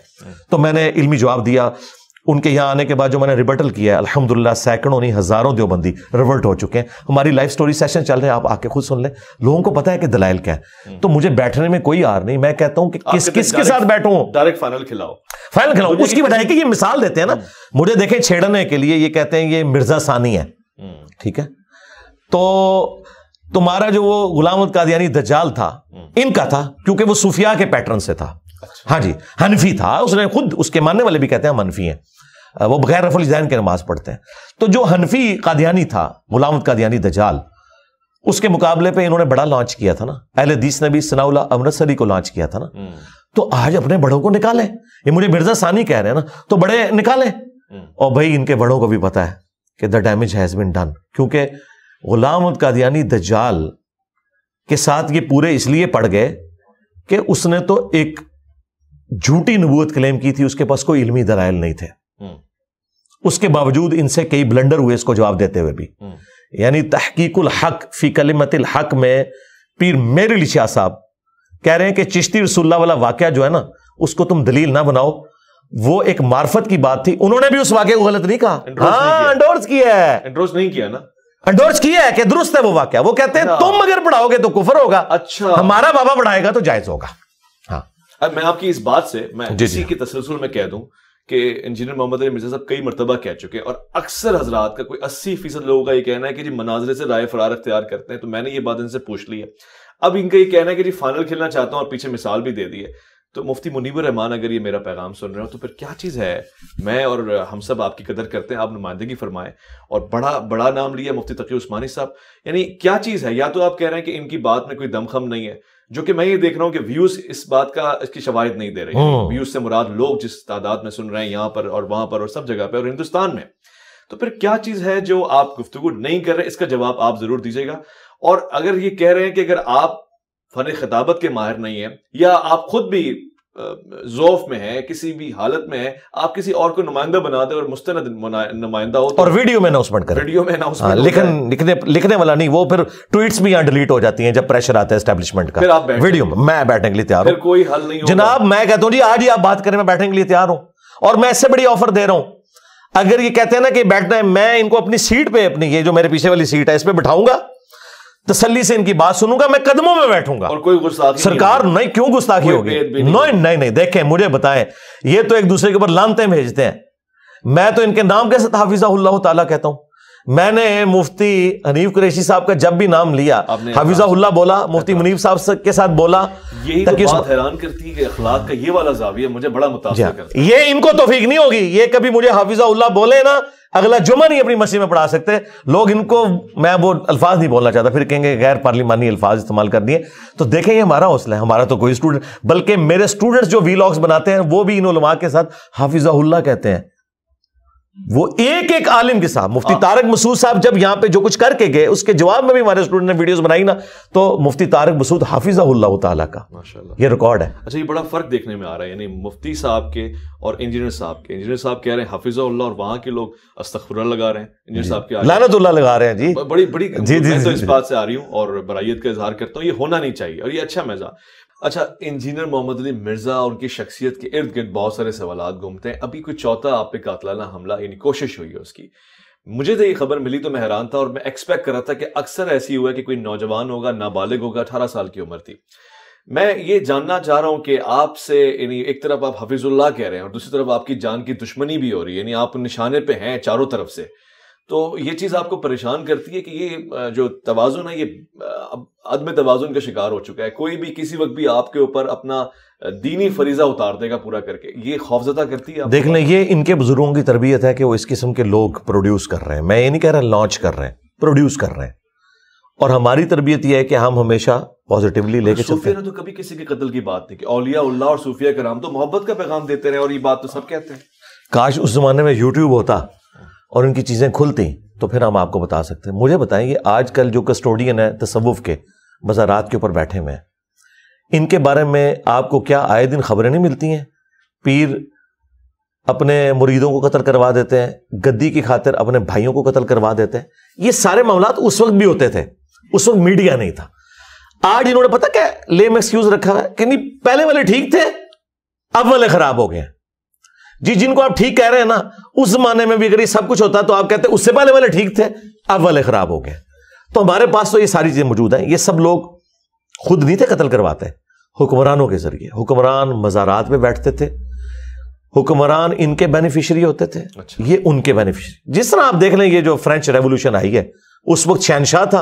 تو میں نے علمی جواب دیا. ان کے یہاں آنے کے بعد جو میں نے ریبٹل کیا ہے, الحمدللہ سینکڑوں نہیں ہزاروں دیوبندی ریورٹ ہو چکے ہیں. ہماری لائف سٹوری سیشن چل رہے ہیں, آپ آ کے خود سن لیں. لوگوں کو پتا ہے کہ دلائل کیا ہے. تو مجھے بیٹھنے میں کوئی آر نہیں. میں کہتا ہوں کہ کس کے ساتھ بیٹھوں, ڈائریکٹ فائنل کھلاؤ. اس کی وجہ ہے کہ یہ مثال دیتے ہیں نا مجھے, دیکھیں چھیڑنے کے لیے یہ کہتے ہیں یہ مرزا ثانی ہے, ٹھیک ہے. تو تمہارا جو وہ غلام احمد قادیانی دجال تھا ان کا تھا, کیونکہ وہ صوفیاء کے پیٹرن سے تھا. ہاں جی, حنفی تھا. اس نے خود, اس کے ماننے والے بھی کہتے ہیں ہم حنفی ہیں, وہ بغیر رفع الجزائن کے نماز پڑھتے ہیں. تو جو حنفی قادیانی تھا غلام احمد قادیانی دجال, اس کے مقابلے پہ انہوں نے بڑا لانچ کیا تھا نا. اہل حدیث نے بھی ثناء اللہ امرتسری کو لانچ کیا تھا نا. تو آج اپنے بڑوں کو نکالیں. یہ مجھے مرزا ثانی کہہ رہے ہیں نا, تو بڑے نکالیں. اور بھائی ان کے بڑوں کو بھی پتا ہے کہ the damage has been done, کیونکہ غلام احمد قادیانی دجال کے ساتھ یہ پورے اس لیے پڑ گئے کہ اس نے تو ایک جھوٹی نبوت کلیم کی تھی, اس کے پاس کوئی علمی دلائل نہیں تھے. اس کے باوجود ان سے کئی بلنڈر ہوئے اس کو جواب دیتے ہوئے بھی. یعنی تحقیق الحق فی کلمت الحق میں پیر میر علی شاہ صاحب کہہ رہے ہیں کہ چشتی رسول اللہ والا واقعہ جو ہے نا, اس کو تم دلیل نہ بناؤ, وہ ایک معرفت کی بات تھی. انہوں نے بھی اس واقعے کو غلط نہیں کہا, ہاں انڈورس کیا ہے, انڈورس نہیں کیا نا, انڈورس کیا ہے کہ درست ہے وہ واقعہ. وہ کہتے ہیں تم اگر پڑھاؤ گے تو کفر ہوگا, اچھا ہمارا بابا پڑھائے گا تو جائز ہوگا. ہاں اب میں آپ کی اس بات سے میں اسی کے تسلسل میں کہہ دوں کہ انجینئر محمد علی مرزا صاحب کئی مرتبہ کہہ چکے ہیں, اور اکثر حضرات کا کوئی 80% لوگوں کا یہ کہنا ہے کہ جی مناظرے سے رائے فرار اختیار کرتے ہیں. تو میں نے یہ بات ان سے پوچھ لی ہے. اب ان کا یہ کہنا ہے کہ جی فائنل کھیلنا چاہتا ہوں, اور پیچھے مثال بھی دے دی ہے. تو مفتی منیب الرحمان اگر یہ میرا پیغام سن رہے ہو تو پھر کیا چیز ہے. میں اور ہم سب آپ کی قدر کرتے ہیں, آپ نمائندگی فرمائیں. اور بڑا نام لیا مفتی تقی عثمانی صاحب, یعنی کیا چیز ہے. یا تو آپ کہہ رہے ہیں کہ ان کی بات میں کوئی دم خم نہیں ہے, جو کہ میں یہ دیکھ رہا ہوں کہ ویوز اس بات کا, اس کی شواہد نہیں دے رہے. ویوز سے مراد لوگ جس تعداد میں سن رہے ہیں یہاں پر اور وہاں پر اور سب جگہ پہ اور ہندوستان میں. تو پھر کیا چیز ہے جو آپ گفتگو نہیں کر رہے, اس کا جواب آپ ضرور دیجیے گا. اور اگر یہ کہہ رہے ہیں کہ اگر آپ فن خطابت کے ماہر نہیں ہیں, یا آپ خود بھی ذوف میں ہے, کسی بھی حالت میں ہے, آپ کسی اور کو نمائندہ بنا دیں اور مستند نمائندہ ہو, اور ویڈیو میں اناؤنسمنٹ کریں. ویڈیو میں اناؤنسمنٹ لکھنے والا نہیں, وہ پھر ٹویٹس بھی یہاں ڈیلیٹ ہو جاتی ہیں جب پریشر آتا ہے اسٹیبلشمنٹ کا. ویڈیو میں بیٹھنے کے لیے تیار ہوں, کوئی حل نہیں جناب. میں کہتا ہوں جی آج ہی آپ بات کریں, میں بیٹھنے کے لیے تیار ہوں. اور میں اس سے بڑی آفر دے رہا ہوں, اگر یہ کہتے ہیں نا کہ بیٹھنا ہے, میں ان کو اپنی سیٹ پہ, اپنی یہ جو میرے پیچھے والی سیٹ ہے اس پہ بٹھاؤں گا, تسلی سے ان کی بات سنوں گا, میں قدموں میں بیٹھوں گا. اور کوئی گستاخی سرکار نہیں, کیوں گستاخی ہوگی؟ نہیں, دیکھیں مجھے بتائیں, یہ تو ایک دوسرے کے اوپر لانتیں بھیجتے ہیں. میں تو ان کے نام کے ساتھ حافظہ اللہ تعالیٰ کہتا ہوں. میں نے مفتی حنیف قریشی صاحب کا جب بھی نام لیا حافظہ اللہ بولا, مفتی منیب صاحب کے ساتھ بولا. یہی تو بات حیران کرتی ہے کہ اخلاق کا یہ والا زاویہ مجھے بڑا متاثر کرتا ہے. یہ ان کو توفیق نہیں ہوگی, یہ کبھی مجھے حافظہ اللہ بولے نا, اگلا جمعہ نہیں اپنی مسجد میں پڑھا سکتے لوگ. ان کو میں وہ الفاظ نہیں بولنا چاہتا, پھر کہیں گے غیر پارلیمانی الفاظ استعمال کر دیے. تو دیکھیں یہ ہمارا حوصلہ ہے, ہمارا تو کوئی اسٹوڈنٹ, بلکہ میرے اسٹوڈنٹس جو ویلاگز بناتے ہیں وہ بھی ان علماء کے ساتھ حافظہ اللہ کہتے ہیں. وہ ایک عالم کے ساتھ. مفتی طارق مسعود صاحب جب یہاں پہ جو کچھ کر کے گئے, اس کے جواب میں بھی ہمارے اسٹوڈنٹ نے ویڈیوز بنائی نا, تو مفتی طارق مسعود حافظہ اللہ تعالیٰ کا یہ ریکارڈ ہے. اچھا, یہ بڑا فرق دیکھنے میں آ رہا ہے, یعنی مفتی صاحب کے اور انجینئر صاحب کے. انجینئر صاحب کہہ رہے ہیں حافظہ اللہ, اور وہاں کے لوگ استغفر اللہ لگا رہے ہیں. انجینئر صاحب کے لعنت اللہ لگا رہے ہیں. جی بڑی میں تو اس بات سے آ رہی ہوں اور برائیت کا اظہار کرتا ہوں, یہ ہونا نہیں چاہیے اور یہ اچھا مزہ. اچھا, انجینئر محمد علی مرزا اور ان کی شخصیت کے ارد گرد بہت سارے سوالات گھومتے ہیں. ابھی کوئی چوتھا آپ پہ قاتلانہ حملہ, یعنی کوشش ہوئی ہے اس کی. مجھے تو یہ خبر ملی تو میں حیران تھا, اور میں ایکسپیکٹ کر رہا تھا کہ اکثر ایسی ہوا ہے کہ کوئی نوجوان ہوگا, نابالغ ہوگا, 18 سال کی عمر تھی. میں یہ جاننا چاہ رہا ہوں کہ آپ سے یعنی ایک طرف آپ حفیظ اللہ کہہ رہے ہیں اور دوسری طرف آپ کی جان کی دشمنی بھی ہو رہی ہے، یعنی آپ نشانے پہ ہیں چاروں طرف سے، تو یہ چیز آپ کو پریشان کرتی ہے کہ یہ جو توازن ہے یہ عدم توازن کا شکار ہو چکا ہے، کوئی بھی کسی وقت بھی آپ کے اوپر اپنا دینی فریضہ اتار دے گا پورا کر کے، یہ خوفزدہ کرتی ہے؟ دیکھ لیں، یہ ان کے بزرگوں کی تربیت ہے کہ وہ اس قسم کے لوگ پروڈیوس کر رہے ہیں. میں یہ نہیں کہہ رہا لانچ کر رہے ہیں، پروڈیوس کر رہے ہیں. اور ہماری تربیت یہ ہے کہ ہم ہمیشہ پازیٹیولی لے کے چلتے صوفیہ ہیں. نے تو کبھی کسی کے قتل کی بات نہیں کی، اولیاء اللہ اور صوفیہ کرام تو محبت کا پیغام دیتے رہے اور یہ بات تو سب کہتے ہیں. کاش اس زمانے میں یوٹیوب ہوتا اور ان کی چیزیں کھلتی تو پھر ہم آپ کو بتا سکتے ہیں. مجھے بتائیں، یہ آج کل جو کسٹوڈین ہے تصوف کے مزارات کے اوپر بیٹھے ہوئے ہیں، ان کے بارے میں آپ کو کیا آئے دن خبریں نہیں ملتی ہیں؟ پیر اپنے مریدوں کو قتل کروا دیتے ہیں، گدی کی خاطر اپنے بھائیوں کو قتل کروا دیتے ہیں. یہ سارے معاملات اس وقت بھی ہوتے تھے، اس وقت میڈیا نہیں تھا. آج انہوں نے پتہ کیا لیم ایکسکیوز رکھا ہے کہ نہیں پہلے والے ٹھیک تھے، اب والے خراب ہو گئے ہیں. جی جن کو آپ ٹھیک کہہ رہے ہیں نا، اس زمانے میں بھی اگر یہ سب کچھ ہوتا تو آپ کہتے ہیں اس سے پہلے والے ٹھیک تھے، اب والے خراب ہو گئے. تو ہمارے پاس تو یہ ساری چیزیں موجود ہیں. یہ سب لوگ خود نہیں تھے قتل کرواتے، حکمرانوں کے ذریعے. حکمران مزارات پہ بیٹھتے تھے، حکمران ان کے بینیفیشری ہوتے تھے، یہ ان کے بینیفیشری. جس طرح آپ دیکھ لیں یہ جو فرینچ ریولوشن آئی ہے، اس وقت شہنشاہ تھا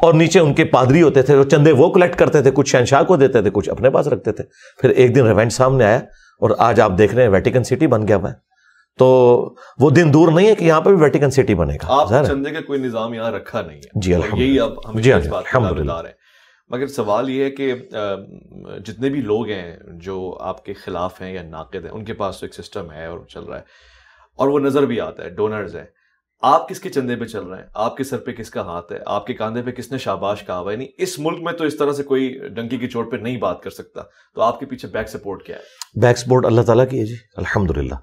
اور نیچے ان کے پادری ہوتے تھے، جو چندے وہ کلیکٹ کرتے تھے، کچھ شہنشاہ کو دیتے تھے، کچھ اپنے پاس رکھتے تھے. پھر ایک دن ریونج سامنے آیا اور آج آپ دیکھ رہے ہیں ویٹیکن سٹی بن گیا ہوا ہے. تو وہ دن دور نہیں ہے کہ یہاں پہ بھی ویٹیکن سٹی بنے گا. آپ چندے کا کوئی نظام یہاں رکھا نہیں ہے. جی الحمدللہ، یہی اب ہم جی اس بات کا الحمدللہ. دعویدار ہیں. مگر سوال یہ ہے کہ جتنے بھی لوگ ہیں جو آپ کے خلاف ہیں یا ناقد ہیں، ان کے پاس تو ایک سسٹم ہے اور چل رہا ہے اور وہ نظر بھی آتا ہے، ڈونرز ہیں. آپ کس کے چندے پہ چل رہے ہیں؟ آپ کے سر پہ کس کا ہاتھ ہے؟ آپ کے کاندھے پہ کس نے شاباش کہا ہوا ہے؟ نہیں، اس ملک میں تو اس طرح سے کوئی ڈنکی کی چوٹ پہ نہیں بات کر سکتا. تو آپ کے پیچھے بیک سپورٹ کیا ہے؟ بیک سپورٹ اللہ تعالیٰ کی ہے جی الحمدللہ.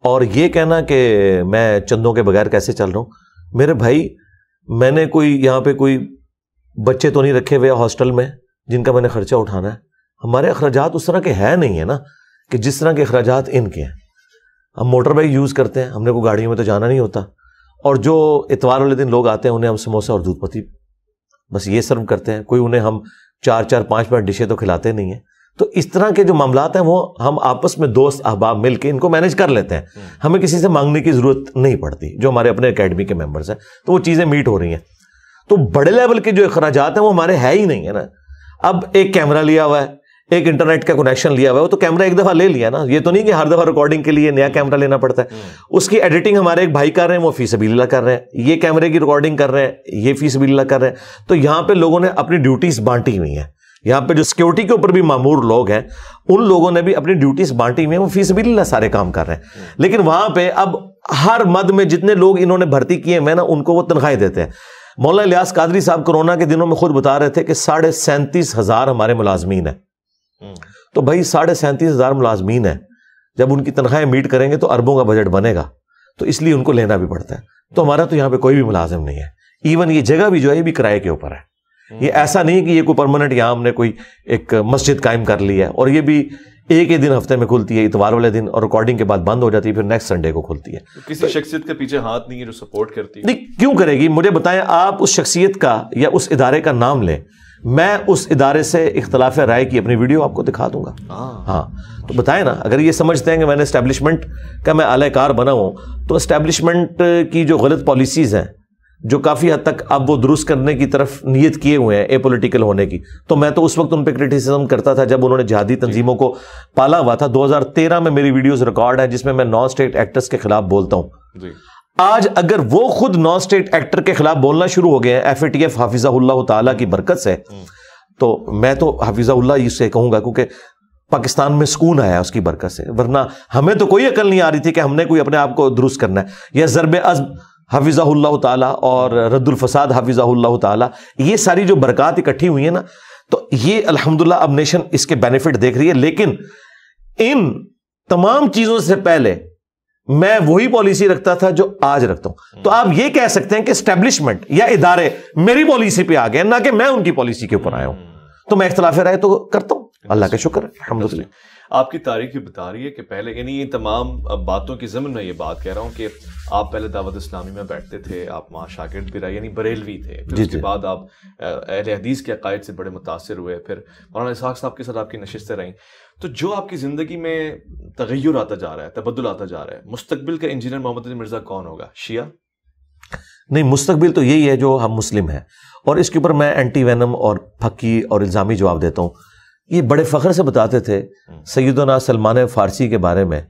اور یہ کہنا کہ میں چندوں کے بغیر کیسے چل رہا ہوں، میرے بھائی میں نے کوئی یہاں پہ کوئی بچے تو نہیں رکھے ہوئے ہاسٹل میں جن کا میں نے خرچہ اٹھانا ہے. ہمارے اخراجات اس طرح کے ہے نہیں ہے نا کہ جس طرح کے اخراجات ان کے ہیں. ہم موٹر بائک یوز کرتے ہیں، ہم نے کوئی گاڑیوں میں تو جانا نہیں ہوتا. اور جو اتوار والے دن لوگ آتے ہیں انہیں ہم سموسہ اور دودھ پتی بس یہ سرو کرتے ہیں. کوئی انہیں ہم 4-5 ڈشیں تو کھلاتے نہیں ہیں. تو اس طرح کے جو معاملات ہیں وہ ہم آپس میں دوست احباب مل کے ان کو مینج کر لیتے ہیں. ہمیں کسی سے مانگنے کی ضرورت نہیں پڑتی. جو ہمارے اپنے اکیڈمی کے ممبرز ہیں تو وہ چیزیں میٹ ہو رہی ہیں. تو بڑے لیول کے جو اخراجات ہیں وہ ہمارے ہے ہی نہیں ہے نا. اب ایک کیمرہ لیا ہوا ہے، ایک انٹرنیٹ کا کنیکشن لیا ہوا ہے، وہ تو کیمرہ ایک دفعہ لے لیا نا. یہ تو نہیں کہ ہر دفعہ ریکارڈنگ کے لیے نیا کیمرہ لینا پڑتا ہے. اس کی ایڈیٹنگ ہمارے ایک بھائی کر رہے ہیں، وہ فی سبیل اللہ کر رہے ہیں. یہ کیمرے کی ریکارڈنگ کر رہے ہیں، یہ فی سبیل اللہ کر رہے ہیں. تو یہاں پہ لوگوں نے اپنی ڈیوٹیز بانٹی ہوئی ہیں. یہاں پہ جو سیکیورٹی کے اوپر بھی مامور لوگ ہیں ان لوگوں نے بھی اپنی ڈیوٹیز بانٹی ہوئی ہیں، وہ فی سبیل اللہ سارے کام کر رہے ہیں. لیکن وہاں پہ اب ہر مد میں جتنے لوگ انہوں نے بھرتی کیے ہیں نا ان کو وہ تنخواہیں دیتے ہیں. مولانا الیاس قادری صاحب کرونا کے دنوں میں خود بتا رہے تھے کہ 37,500 ہمارے ملازمین ہیں. تو بھائی 37,500 ملازمین ہیں، جب ان کی تنخواہیں میٹ کریں گے تو اربوں کا بجٹ بنے گا. تو اس لیے ان کو لینا بھی پڑتا ہے. تو ہمارا تو یہاں پہ کوئی بھی ملازم نہیں ہے. ایون یہ جگہ بھی جو ہے یہ بھی کرائے کے اوپر ہے. یہ ایسا نہیں کہ یہ کوئی پرماننٹ یہاں ہم نے کوئی ایک مسجد قائم کر لی ہے. اور یہ بھی ایک ہی دن ہفتے میں کھلتی ہے، اتوار والے دن، اور ریکارڈنگ کے بعد بند ہو جاتی ہے، پھر نیکسٹ سنڈے کو کھلتی ہے. کسی شخصیت کے پیچھے ہاتھ نہیں ہے جو سپورٹ کرتی ہے؟ نہیں، کیوں کرے گی؟ مجھے بتائیں آپ اس شخصیت کا یا اس ادارے کا نام لیں، میں اس ادارے سے اختلاف رائے کی اپنی ویڈیو آپ کو دکھا دوں گا. ہاں تو بتائیں نا. اگر یہ سمجھتے ہیں کہ میں نے اسٹیبلشمنٹ کا میں اعلی کار بنا ہوں تو اسٹیبلشمنٹ کی جو غلط پالیسیز ہیں جو کافی حد تک اب وہ درست کرنے کی طرف نیت کیے ہوئے ہیں اے پولیٹیکل ہونے کی، تو میں تو اس وقت ان پہ کرٹیسزم کرتا تھا جب انہوں نے جہادی تنظیموں کو پالا ہوا تھا. 2013 میں میری ویڈیوز ریکارڈ ہیں جس میں نان اسٹیٹ ایکٹرز کے خلاف بولتا ہوں. آج اگر وہ خود نان اسٹیٹ ایکٹر کے خلاف بولنا شروع ہو گئے ہیں FATF حافظہ اللہ تعالیٰ کی برکت سے، تو میں تو حافظہ اللہ اس سے کہوں گا کیونکہ پاکستان میں سکون آیا اس کی برکت سے. ورنہ ہمیں تو کوئی عقل نہیں آ رہی تھی کہ ہم نے کوئی اپنے آپ کو درست کرنا ہے. یا ضرب عزم حافظہ اللہ تعالیٰ اور رد الفساد حافظہ اللہ تعالیٰ، یہ ساری جو برکات اکٹھی ہوئی ہیں نا، تو یہ الحمدللہ اب نیشن اس کے بینیفٹ دیکھ رہی ہے. لیکن ان تمام چیزوں سے پہلے میں وہی پالیسی رکھتا تھا جو آج رکھتا ہوں. تو آپ یہ کہہ سکتے ہیں کہ اسٹیبلشمنٹ یا ادارے میری پالیسی پہ آ گئے، نہ کہ میں ان کی پالیسی کے اوپر آیا ہوں. تو میں اختلاف رائے تو کرتا ہوں. اللہ کا شکر ہے الحمدللہ. آپ کی تاریخ بھی بتا رہی ہے کہ پہلے یعنی ان تمام باتوں کی ضمن میں یہ بات کہہ رہا ہوں کہ آپ پہلے دعوت اسلامی میں بیٹھتے تھے, آپ وہاں شاگرد بھی رہے یعنی بریلوی تھے, پھر اس کے بعد آپ اہل حدیث کے عقائد سے بڑے متاثر ہوئے, پھر مولانا اسحاق صاحب کے ساتھ آپ کی نشستیں رہیں. تو جو آپ کی زندگی میں تغیر آتا جا رہا ہے, تبدل آتا جا رہا ہے, مستقبل کا انجینئر محمد علی مرزا کون ہوگا؟ شیعہ؟ نہیں, مستقبل تو یہی ہے جو ہم مسلم ہیں. اور اس کے اوپر میں اینٹی وینم اور پھکی اور الزامی جواب دیتا ہوں. یہ بڑے فخر سے بتاتے تھے سیدنا سلمان فارسی کے بارے میں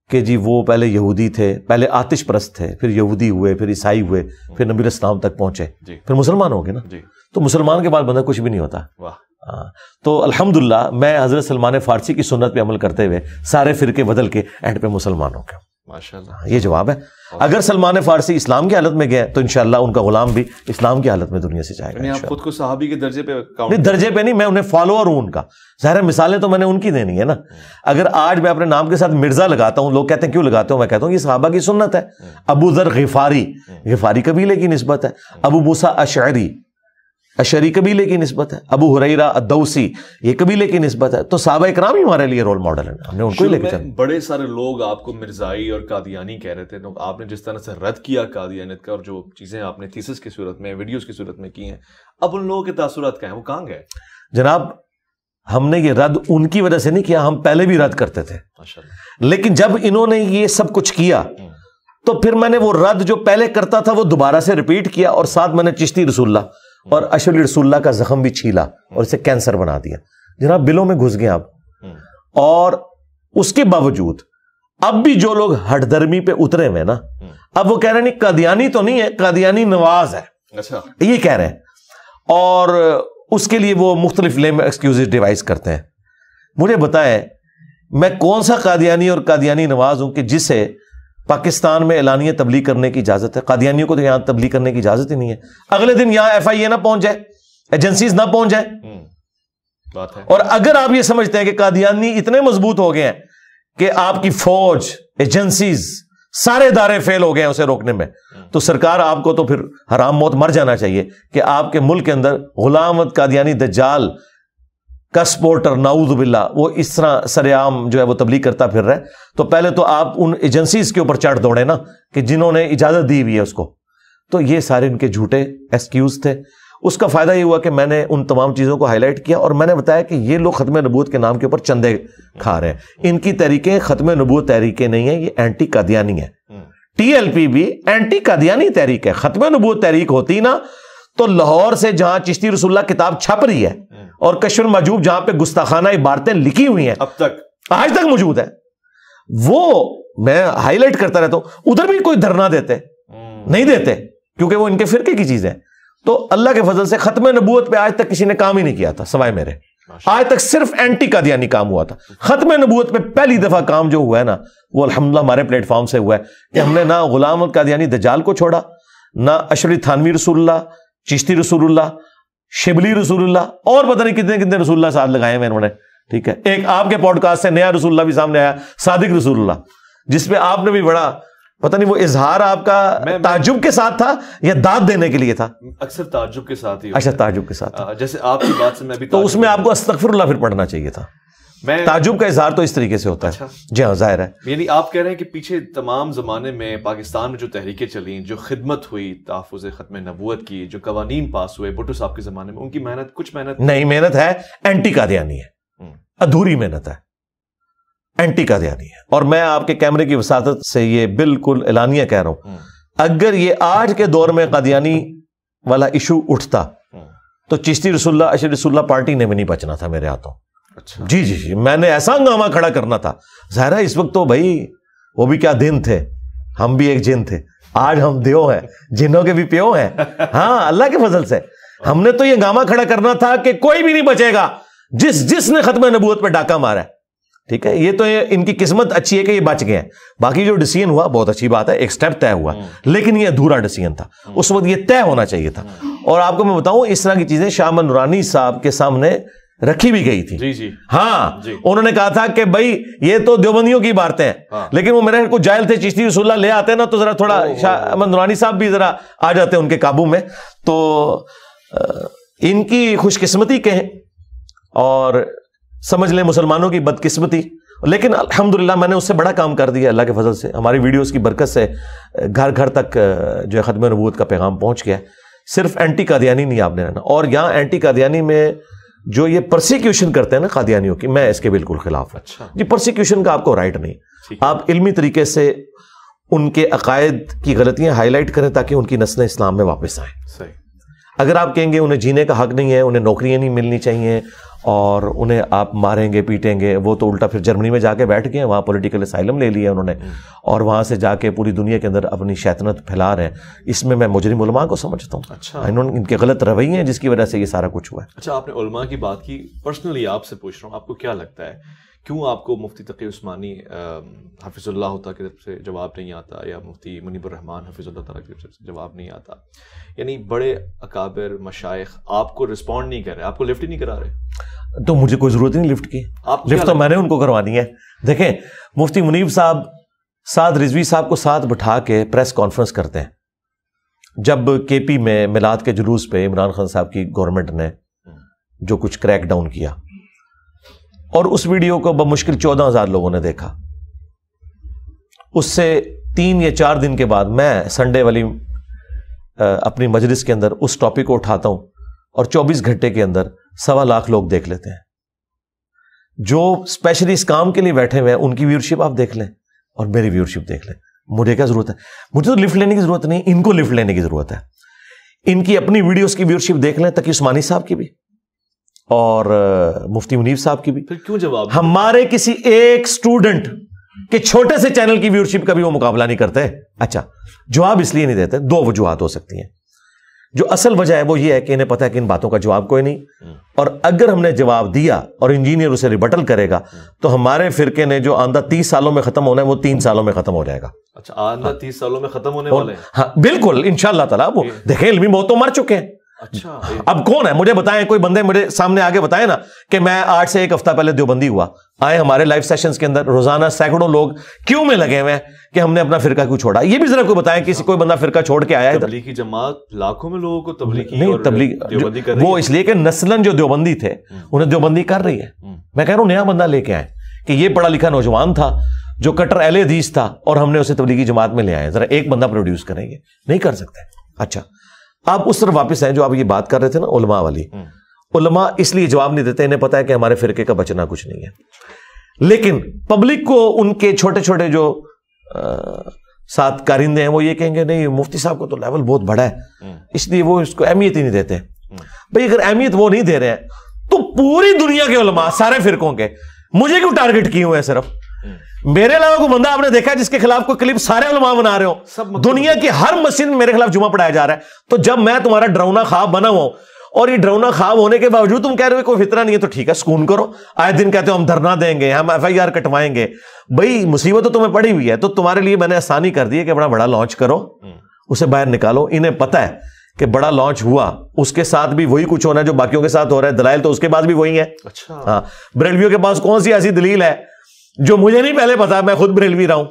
کہ جی وہ پہلے یہودی تھے, پہلے آتش پرست تھے, پھر یہودی ہوئے, پھر عیسائی ہوئے, پھر نبی الاسلام تک پہنچے, پھر مسلمان ہو گئے نا. تو مسلمان کے بعد بندہ کچھ بھی نہیں ہوتا. تو الحمدللہ میں حضرت سلمان فارسی کی سنت پہ عمل کرتے ہوئے سارے فرقے بدل کے اینڈ پہ مسلمان ہو گیا. ماشاءاللہ, یہ جواب ہے. اگر سلمان فارسی اسلام کی حالت میں گئے تو انشاءاللہ ان کا غلام بھی اسلام کی حالت میں دنیا سے جائے گا. آپ خود کو صحابی کے درجے پہ نہیں, درجے پہ نہیں, میں انہیں فالوور ہوں ان کا. ظاہر مثالیں تو میں نے ان کی دینی ہے نا. اگر آج میں اپنے نام کے ساتھ مرزا لگاتا ہوں, لوگ کہتے ہیں کیوں لگاتے ہوں, میں کہتا ہوں یہ صحابہ کی سنت ہے. ابو ذر غفاری, غفاری قبیلے کی نسبت ہے. ابو موسیٰ اشعری, اشعری قبیلے کی نسبت ہے. ابو ہریرہ الدوسی, یہ قبیلے کی نسبت ہے. تو صحابہ اکرام ہی ہمارے لیے رول ماڈل ہیں, ہم نے ان کو ہی لے کے چلنا. بڑے سارے لوگ آپ کو مرزائی اور قادیانی کہہ رہے تھے, آپ نے جس طرح سے رد کیا قادیانیت کا اور جو چیزیں آپ نے تھیسس کی صورت میں, ویڈیوز کی صورت میں کی ہیں, اب ان لوگوں کے تاثرات کیا ہیں, وہ کہاں گئے؟ جناب ہم نے یہ رد ان کی وجہ سے نہیں کیا, ہم پہلے بھی رد کرتے تھے. لیکن جب انہوں نے یہ سب کچھ کیا تو پھر میں نے وہ رد جو پہلے کرتا تھا وہ دوبارہ سے ریپیٹ کیا, اور ساتھ میں نے چشتی رسول اللہ اور اشعری رسول اللہ کا زخم بھی چھیلا اور اسے کینسر بنا دیا. جناب بلوں میں گھس گئے آپ. اور اس کے باوجود اب بھی جو لوگ ہٹ درمی پہ اترے ہوئے نا, اب وہ کہہ رہے ہیں نہیں قادیانی تو نہیں ہے, قادیانی نواز ہے, یہ کہہ رہے ہیں. اور اس کے لیے وہ مختلف لیم ایکسکیوزز ڈیوائز کرتے ہیں. مجھے بتائیں میں کون سا قادیانی اور قادیانی نواز ہوں کہ جسے پاکستان میں اعلانیہ تبلیغ کرنے کی اجازت ہے؟ قادیانیوں کو تو یہاں تبلیغ کرنے کی اجازت ہی نہیں ہے. اگلے دن یہاں ایف آئی اے نہ پہنچ جائے, ایجنسیز نہ پہنچ جائیں. بات ہے. اور اگر آپ یہ سمجھتے ہیں کہ قادیانی اتنے مضبوط ہو گئے ہیں کہ آپ کی فوج, ایجنسیز, سارے ادارے فیل ہو گئے ہیں اسے روکنے میں, تو سرکار آپ کو تو پھر حرام موت مر جانا چاہیے کہ آپ کے ملک کے اندر غلام احمد قادیانی دجال کا سپورٹر نعوذ باللہ وہ اس طرح سرعام جو ہے وہ تبلیغ کرتا پھر رہا ہے. تو پہلے تو آپ ان ایجنسیز کے اوپر چڑھ دوڑے نا کہ جنہوں نے اجازت دی ہوئی ہے اس کو. تو یہ سارے ان کے جھوٹے ایکسکیوز تھے. اس کا فائدہ یہ ہوا کہ میں نے ان تمام چیزوں کو ہائی لائٹ کیا اور میں نے بتایا کہ یہ لوگ ختم نبوت کے نام کے اوپر چندے کھا رہے ہیں. ان کی تحریکیں ختم نبوت تحریکیں نہیں ہیں, یہ اینٹی قادیانی ہے. ٹی ایل پی بھی اینٹی قادیانی تحریک ہے. ختم نبوت تحریک ہوتی نا تو لاہور سے جہاں چشتی رسول اللہ کتاب چھپ رہی ہے اور کشف المحجوب جہاں پہ گستاخانہ عبارتیں لکھی ہوئی ہیں اب تک آج تک موجود ہے, وہ میں ہائی لائٹ کرتا رہتا ہوں. ادھر بھی کوئی دھرنا دیتے نہیں دیتے کیونکہ وہ ان کے فرقے کی چیز ہے. تو اللہ کے فضل سے ختم نبوت پہ آج تک کسی نے کام ہی نہیں کیا تھا سوائے میرے. آج تک صرف اینٹی قادیانی کام ہوا تھا. ختم نبوت پہ پہلی دفعہ کام جو ہوا ہے نا وہ الحمدللہ ہمارے پلیٹ فارم سے ہوا ہے کہ ہم نے نہ غلام احمد قادیانی دجال کو چھوڑا, نہ اشعری تھانوی رسول اللہ, چشتی رسول اللہ, شبلی رسول اللہ, اور پتہ نہیں کتنے کتنے رسول اللہ ساتھ لگائے ہوئے انہوں نے. ٹھیک ہے, ایک آپ کے پوڈ کاسٹ سے نیا رسول اللہ بھی سامنے آیا, صادق رسول اللہ, جس پہ آپ نے بھی بڑا پتہ نہیں وہ اظہار آپ کا تعجب کے ساتھ تھا یا داد دینے کے لیے تھا؟ اکثر تعجب کے ساتھ ہی. اچھا تعجب کے ساتھ, جیسے آپ کی بات سے میں بھی تو اس میں آپ کو استغفر اللہ پھر پڑھنا چاہیے تھا. تعجب کا اظہار تو اس طریقے سے ہوتا ہے. جی ہاں ظاہر ہے. یعنی آپ کہہ رہے ہیں کہ پیچھے تمام زمانے میں پاکستان میں جو تحریکیں چلیں, جو خدمت ہوئی تحفظ ختم نبوت کی, جو قوانین پاس ہوئے بھٹو صاحب کے زمانے میں, ان کی محنت کچھ محنت نہیں, محنت ہے اینٹی قادیانی ہے, ادھوری محنت ہے, اینٹی قادیانی ہے. اور میں آپ کے کیمرے کی وساطت سے یہ بالکل اعلانیہ کہہ رہا ہوں, اگر یہ آج کے دور میں قادیانی والا ایشو اٹھتا تو چشتی رسول اللہ, اشعری رسول اللہ پارٹی نے بھی نہیں بچنا تھا میرے ہاتھوں. جی جی جی, میں نے ایسا ہنگامہ کھڑا کرنا تھا. ظاہر ہے اس وقت تو بھائی وہ بھی کیا دن تھے, ہم بھی ایک جن تھے, آج ہم دیو ہیں, جنوں کے بھی پیو ہیں. ہاں اللہ کے فضل سے ہم نے تو یہ ہنگامہ کھڑا کرنا تھا کہ کوئی بھی نہیں بچے گا جس نے ختم نبوت پہ ڈاکہ مارا ہے. ٹھیک ہے, یہ تو ان کی قسمت اچھی ہے کہ یہ بچ گئے ہیں. باقی جو ڈیسیژن ہوا بہت اچھی بات ہے, ایک سٹیپ طے ہوا, لیکن یہ ادھورا ڈیسیژن تھا. اس وقت یہ طے ہونا چاہیے تھا. اور آپ کو میں بتاؤں اس طرح کی چیزیں شاہ احمد نورانی صاحب کے سامنے رکھی بھی گئی تھی. جی جی ہاں جی. انہوں نے کہا تھا کہ بھائی یہ تو دیوبندیوں کی باتیں ہیں, لیکن وہ میرے کچھ جاہل تھے, چشتی رسول اللہ لے آتے نا تو ذرا تھوڑا شاہ احمد نورانی صاحب بھی ذرا آ جاتے ان کے قابو میں. تو ان کی خوش قسمتی کہیں اور سمجھ لیں مسلمانوں کی بدقسمتی، لیکن الحمدللہ میں نے اس سے بڑا کام کر دیا اللہ کے فضل سے، ہماری ویڈیوز کی برکت سے گھر گھر تک جو ہے ختم نبوت کا پیغام پہنچ گیا۔ صرف اینٹی قادیانی نہیں آپ نے رہنا، اور یہاں اینٹی قادیانی میں جو یہ پرسیکیوشن کرتے ہیں نا قادیانیوں کی، میں اس کے بالکل خلاف ہوں۔ اچھا جی پرسیکیوشن کا آپ کو رائٹ نہیں، آپ علمی طریقے سے ان کے عقائد کی غلطیاں ہائی لائٹ کریں تاکہ ان کی نسلیں اسلام میں واپس آئیں۔ صحیح۔ اگر آپ کہیں گے انہیں جینے کا حق نہیں ہے، انہیں نوکریاں نہیں ملنی چاہیے اور انہیں آپ ماریں گے پیٹیں گے، وہ تو الٹا پھر جرمنی میں جا کے بیٹھ گئے ہیں، وہاں پولیٹیکل اسائلم لے لیا انہوں نے، اور وہاں سے جا کے پوری دنیا کے اندر اپنی شیطنت پھیلا رہے ہیں۔ اس میں مجرم علماء کو سمجھتا ہوں، اچھا ان کے غلط رویے ہیں جس کی وجہ سے یہ سارا کچھ ہوا ہے۔ اچھا، آپ نے علماء کی بات کی، پرسنلی آپ سے پوچھ رہا ہوں، آپ کو کیا لگتا ہے کیوں آپ کو مفتی تقی عثمانی حفظ اللہ تعالیٰ کی طرف سے جواب نہیں آتا، یا مفتی منیب الرحمان حفظ اللہ تعالیٰ کی طرف سے جواب نہیں آتا؟ یعنی بڑے اکابر مشائخ آپ کو رسپونڈ نہیں کر رہے، آپ کو لفٹ ہی نہیں کرا رہے؟ تو مجھے کوئی ضرورت نہیں لفٹ کی، لفٹ تو میں نے ان کو کروانی ہے۔ دیکھیں مفتی منیب صاحب سعد رضوی صاحب کو ساتھ بٹھا کے پریس کانفرنس کرتے ہیں جب کے پی میں میلاد کے جلوس پہ عمران خان صاحب کی گورنمنٹ نے جو کچھ کریک ڈاؤن کیا، اور اس ویڈیو کو بمشکل 14,000 لوگوں نے دیکھا۔ اس سے 3 یا 4 دن کے بعد میں سنڈے والی اپنی مجلس کے اندر اس ٹاپک کو اٹھاتا ہوں، اور 24 گھنٹے کے اندر 1.25 لاکھ لوگ دیکھ لیتے ہیں۔ جو اسپیشلی اس کام کے لیے بیٹھے ہوئے ہیں ان کی ویورشپ آپ دیکھ لیں اور میری ویورشپ دیکھ لیں۔ مجھے کیا ضرورت ہے؟ مجھے تو لفٹ لینے کی ضرورت نہیں، ان کو لفٹ لینے کی ضرورت ہے۔ ان کی اپنی ویڈیوز کی ویورشپ دیکھ لیں، تقی عثمانی صاحب کی بھی اور مفتی منیب صاحب کی بھی۔ پھر کیوں جواب؟ ہمارے کسی ایک اسٹوڈنٹ کے چھوٹے سے چینل کی ویورشپ کا بھی وہ مقابلہ نہیں کرتے۔ اچھا، جواب اس لیے نہیں دیتے، 2 وجوہات ہو سکتی ہیں۔ جو اصل وجہ ہے وہ یہ ہے کہ انہیں پتہ ہے کہ ان باتوں کا جواب کوئی نہیں، اور اگر ہم نے جواب دیا اور انجینئر اسے ریبٹل کرے گا تو ہمارے فرقے نے جو آئندہ 30 سالوں میں ختم ہونا ہے وہ 3 سالوں میں ختم ہو جائے گا۔ اچھا، آئندہ 30 سالوں میں ختم ہونے والے ہیں؟ ہاں بالکل، انشاءاللہ تعالیٰ۔ وہ دیکھیں علمی موت تو مر چکے ہیں۔ اچھا، اب کون ہے مجھے بتائیں، کوئی بندے مجھے سامنے آگے بتائیں نا کہ میں 8 سے 1 ہفتہ پہلے دیوبندی ہوا، آئے ہمارے لائیو سیشنز کے اندر روزانہ سینکڑوں لوگ کیوں میں لگے ہوئے ہیں کہ ہم نے اپنا فرقہ کیوں چھوڑا؟ یہ بھی ذرا کوئی بتائیں، کسی کوئی بندہ فرقہ چھوڑ کے آیا ہے؟ تبلیغی جماعت لاکھوں میں لوگوں کو تبلیغی نہیں، تبلیغ وہ اس لیے کہ نسلن جو دیوبندی تھے انہیں دیوبندی کر رہی ہے۔ میں کہہ رہا ہوں نیا بندہ لے کے آئے کہ یہ پڑھا لکھا نوجوان تھا جو کٹر اہل حدیث تھا، اور ہم نے اسے تبلیغی جماعت میں لے آئے، ذرا ایک بندہ پروڈیوس کریں گے، نہیں کر سکتے۔ اچھا، آپ اس طرف واپس آئیں جو آپ یہ بات کر رہے تھے نا علماء والی۔ علماء اس لیے جواب نہیں دیتے، انہیں پتا ہے کہ ہمارے فرقے کا بچنا کچھ نہیں ہے، لیکن پبلک کو ان کے چھوٹے چھوٹے جو ساتھ کارندے ہیں وہ یہ کہیں گے نہیں مفتی صاحب کو تو لیول بہت بڑا ہے، اس لیے وہ اس کو اہمیت ہی نہیں دیتے۔ بھئی اگر اہمیت وہ نہیں دے رہے ہیں تو پوری دنیا کے علماء سارے فرقوں کے مجھے کیوں ٹارگٹ کیے ہوئے ہیں؟ صرف میرے علاوہ کوئی بندہ آپ نے دیکھا جس کے خلاف کوئی کلپ سارے علماء بنا رہے ہو؟ دنیا کی ہر مسجد میں میرے خلاف جمعہ پڑھایا جا رہا ہے۔ تو جب میں تمہارا ڈرونا خواب بنا ہوں اور یہ ڈرونا خواب ہونے کے باوجود تم کہہ رہے ہو کوئی فتنہ نہیں ہے، تو ٹھیک ہے سکون کرو۔ آئے دن کہتے ہو ہم دھرنا دیں گے، ہم FIR کٹوائیں گے۔ بھائی مصیبت تو تمہیں پڑی ہوئی ہے، تو تمہارے لیے میں نے آسانی کر دی ہے کہ بڑا لانچ کرو، اسے باہر نکالو۔ انہیں پتہ ہے کہ بڑا لانچ ہوا اس کے ساتھ بھی وہی کچھ ہونا ہے جو باقیوں کے ساتھ ہو رہا ہے، دلائل تو اس کے پاس بھی وہی ہے۔ اچھا، ہاں، بریلویوں کے پاس کون سی ایسی دلیل ہے جو مجھے نہیں پہلے پتا، میں خود بریلوی رہا ہوں،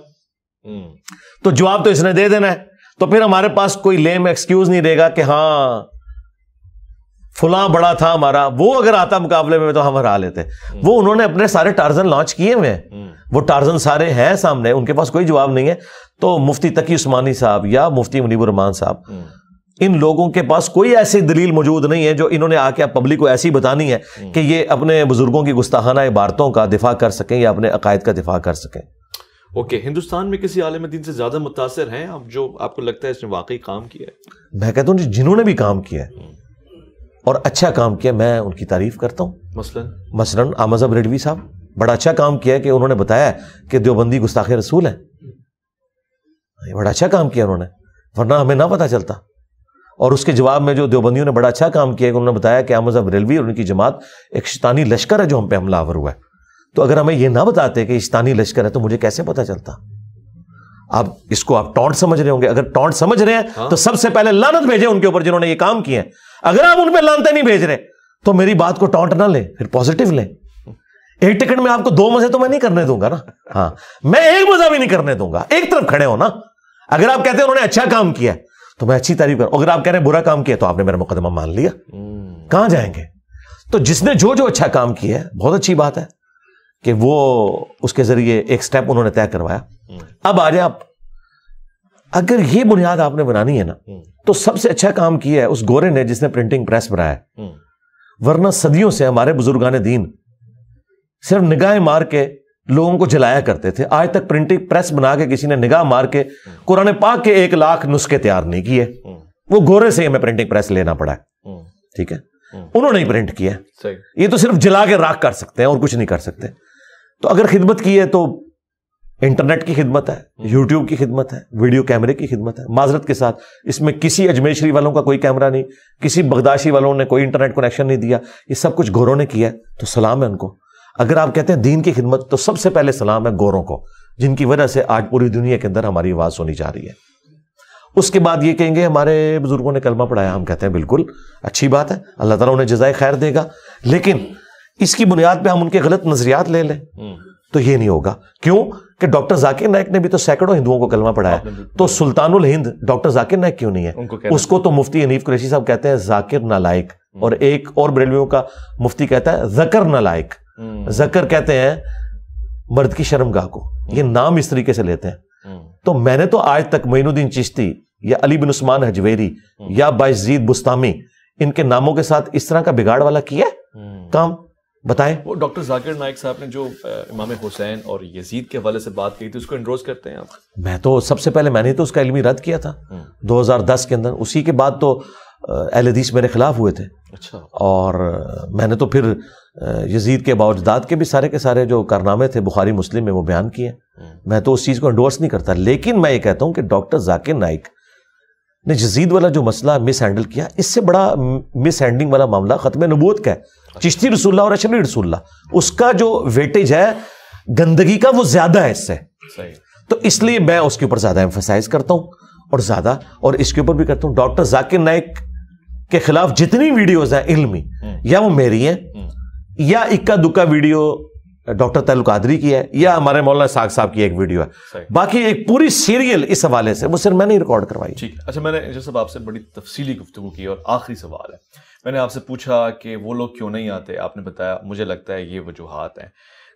تو جواب تو اس نے دے دینا ہے۔ تو پھر ہمارے پاس کوئی لیم ایکسکیوز نہیں رہے گا کہ ہاں فلاں بڑا تھا ہمارا، وہ اگر آتا مقابلے میں تو ہم ہرا لیتے۔ وہ انہوں نے اپنے سارے ٹارزن لانچ کیے ہوئے ہیں، وہ ٹارزن سارے ہیں سامنے، ان کے پاس کوئی جواب نہیں ہے۔ تو مفتی تقی عثمانی صاحب یا مفتی منیب الرحمان صاحب، ان لوگوں کے پاس کوئی ایسی دلیل موجود نہیں ہے جو انہوں نے آ کے پبلک کو ایسی بتانی ہے کہ یہ اپنے بزرگوں کی گستاخانہ عبارتوں کا دفاع کر سکیں یا اپنے عقائد کا دفاع کر سکیں۔ اوکے، ہندوستان میں کسی عالم دین سے زیادہ متاثر ہیں اب جو آپ کو لگتا ہے اس نے واقعی کام کیا ہے؟ میں کہتا ہوں جنہوں نے بھی کام کیا ہے اور اچھا کام کیا، میں ان کی تعریف کرتا ہوں۔ مثلاً احمد بریلوی صاحب بڑا اچھا کام کیا ہے کہ انہوں نے بتایا کہ دیوبندی گستاخ رسول ہے، بڑا اچھا کام کیا انہوں نے، ورنہ ہمیں نہ پتہ چلتا۔ اور اس کے جواب میں جو دیوبندیوں نے بڑا اچھا کام کیا کہ انہوں نے بتایا کہ احمد بریلوی اور ان کی جماعت ایک شیطانی لشکر ہے جو ہم پہ حملہ آور ہوا ہے۔ تو اگر ہمیں یہ نہ بتاتے کہ شیطانی لشکر ہے تو مجھے کیسے پتہ چلتا؟ آپ اس کو آپ ٹونٹ سمجھ رہے ہوں گے، اگر ٹونٹ سمجھ رہے ہیں تو سب سے پہلے لعنت بھیجیں ان کے اوپر جنہوں نے یہ کام کیے ہیں۔ اگر آپ ان پہ لعنتیں نہیں بھیج رہے تو میری بات کو ٹونٹ نہ لیں، پھر پازیٹیو لیں۔ ایک ٹکٹ میں آپ کو 2 مزے تو میں نہیں کرنے دوں گا نا، ہاں میں ایک مزہ بھی نہیں کرنے دوں گا، ایک طرف کھڑے ہو نا۔ اگر آپ کہتے ہیں انہوں نے اچھا کام کیا تو میں اچھی تعریف کروں، اگر آپ کہہ رہے ہیں برا کام کیا تو آپ نے میرا مقدمہ مان لیا، کہاں جائیں گے؟ تو جس نے جو اچھا کام کیا ہے بہت اچھی بات ہے کہ وہ اس کے ذریعے ایک سٹیپ انہوں نے طے کروایا. اب آ جائے آپ, اگر یہ بنیاد آپ نے بنانی ہے نا تو سب سے اچھا کام کیا ہے اس گورے نے جس نے پرنٹنگ پریس بنایا. ورنہ صدیوں سے ہمارے بزرگان دین صرف نگاہیں مار کے لوگوں کو جلایا کرتے تھے. آج تک پرنٹنگ پریس بنا کے کسی نے نگاہ مار کے قرآن پاک کے 1 لاکھ نسخے تیار نہیں کیے. وہ گورے سے ہمیں پرنٹنگ پریس لینا پڑا ہے. ٹھیک ہے, انہوں نے ہی پرنٹ کیا. یہ تو صرف جلا کے راکھ کر سکتے ہیں اور کچھ نہیں کر سکتے. تو اگر خدمت کی ہے تو انٹرنیٹ کی خدمت ہے, یوٹیوب کی خدمت ہے, ویڈیو کیمرے کی خدمت ہے. معذرت کے ساتھ اس میں کسی اجمیر شریف والوں کا کوئی کیمرہ نہیں, کسی بغداشی والوں نے کوئی انٹرنیٹ کنیکشن نہیں دیا, یہ سب کچھ گوروں نے کیا ہے. تو سلام ہے ان کو. اگر آپ کہتے ہیں دین کی خدمت تو سب سے پہلے سلام ہے گوروں کو, جن کی وجہ سے آج پوری دنیا کے اندر ہماری آواز سنی جا رہی ہے. اس کے بعد یہ کہیں گے ہمارے بزرگوں نے کلمہ پڑھایا. ہم کہتے ہیں بالکل اچھی بات ہے, اللہ تعالیٰ انہیں جزائے خیر دے گا, لیکن اس کی بنیاد پہ ہم ان کے غلط نظریات لے لیں تو یہ نہیں ہوگا. کیوں کہ ڈاکٹر ذاکر نائک نے بھی تو سینکڑوں ہندوؤں کو کلمہ پڑھایا, تو سلطان الہند ڈاکٹر ذاکر نائک کیوں نہیں ہے؟ اس کو تو مفتی حنیف قریشی صاحب کہتے ہیں ذاکر نالائق, اور ایک اور بریلویوں کا مفتی کہتا ہے ذکر نالائق. ذکر کہتے ہیں مرد کی شرمگاہ کو, یہ نام اس طریقے سے لیتے ہیں. تو میں نے تو آج تک معین الدین چشتی یا علی بن عثمان حجویری یا بایزید بستامی ان کے ناموں کے ساتھ اس طرح کا بگاڑ والا کیا کام بتائیں. وہ ڈاکٹر ذاکر نائک صاحب نے جو امام حسین اور یزید کے حوالے سے بات کی تھی اس کو انڈورس کرتے ہیں آپ؟ میں تو سب سے پہلے میں نے تو اس کا علمی رد کیا تھا 2010 کے اندر. اسی کے بعد تو اہل حدیث میرے خلاف ہوئے تھے. اچھا. اور میں نے تو پھر یزید کے باوجداد کے بھی سارے کے سارے جو کارنامے تھے بخاری مسلم میں وہ بیان کیے. میں تو اس چیز کو انڈورس نہیں کرتا, لیکن میں یہ کہتا ہوں کہ ڈاکٹر ذاکر نائک نے یزید والا جو مسئلہ مس ہینڈل کیا, اس سے بڑا مس ہینڈلنگ والا معاملہ ختم نبوت کا ہے. چشتی رسول اللہ اور اشرفی رسول اللہ, اس کا جو ویٹیج ہے گندگی کا وہ زیادہ ہے اس سے. تو اس لیے میں اس کے اوپر زیادہ ایمفسائز کرتا ہوں اور زیادہ, اور اس کے اوپر بھی کرتا ہوں ڈاکٹر ذاکر نائک کے خلاف جتنی ویڈیوز ہیں علمی, یا وہ میری ہیں یا اکا دکا ویڈیو ڈاکٹر تعلق قادری کی ہے یا ہمارے مولانا ساگ صاحب کی ایک ویڈیو ہے, باقی ایک پوری سیریل اس حوالے سے وہ صرف میں نے ریکارڈ کروائی. ٹھیک. اچھا, میں نے جیسے آپ سے بڑی تفصیلی گفتگو کی, اور آخری سوال ہے, میں نے آپ سے پوچھا کہ وہ لوگ کیوں نہیں آتے, آپ نے بتایا مجھے لگتا ہے یہ وجوہات ہیں.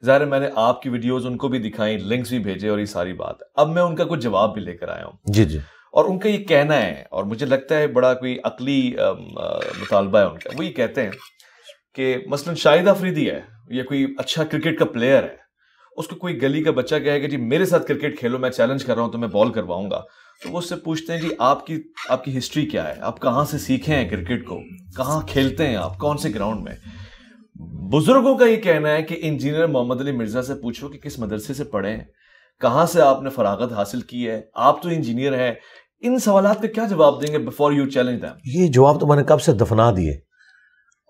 ظاہر ہے میں نے آپ کی ویڈیوز ان کو بھی دکھائیں, لنکس بھی بھیجے, اور یہ ساری بات ہے. اب میں ان کا کچھ جواب بھی لے کر آیا ہوں. جی جی. اور ان کا یہ کہنا ہے, اور مجھے لگتا ہے بڑا کوئی عقلی مطالبہ ہے ان کا, وہ یہ کہتے ہیں کہ مثلا شاہد آفریدی ہے, یہ کوئی اچھا کرکٹ کا پلیئر ہے, اس کو کوئی گلی کا بچہ کہے کہ جی میرے ساتھ کرکٹ کھیلو, میں چیلنج کر رہا ہوں تو میں بال کرواؤں گا, تو وہ اس سے پوچھتے ہیں جی آپ کی ہسٹری کیا ہے, آپ کہاں سے سیکھے ہیں کرکٹ کو, کہاں کھیلتے ہیں آپ, کون سے گراؤنڈ میں. بزرگوں کا یہ کہنا ہے کہ انجینئر محمد علی مرزا سے پوچھو کہ کس مدرسے سے پڑھے ہیں, کہاں سے آپ نے فراغت حاصل کی ہے, آپ تو انجینئر ہیں. ان سوالات کا کیا جواب دیں گے بفور یو چیلنج دیم؟ یہ جواب تو میں نے کب سے دفنا دیے,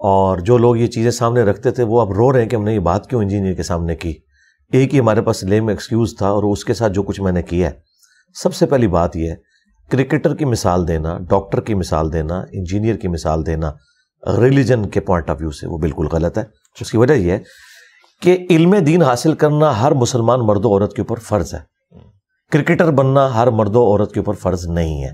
اور جو لوگ یہ چیزیں سامنے رکھتے تھے وہ اب رو رہے ہیں کہ ہم نے یہ بات کیوں انجینئر کے سامنے کی. ایک ہی ہمارے پاس لیم ایکسکیوز تھا, اور اس کے ساتھ جو کچھ میں نے کیا ہے, سب سے پہلی بات یہ ہے کرکٹر کی مثال دینا, ڈاکٹر کی مثال دینا, انجینئر کی مثال دینا ریلیجن کے پوائنٹ آف ویو سے وہ بالکل غلط ہے. اس کی وجہ یہ ہے کہ علم دین حاصل کرنا ہر مسلمان مرد و عورت کے اوپر فرض ہے, کرکٹر بننا ہر مرد و عورت کے اوپر فرض نہیں ہے.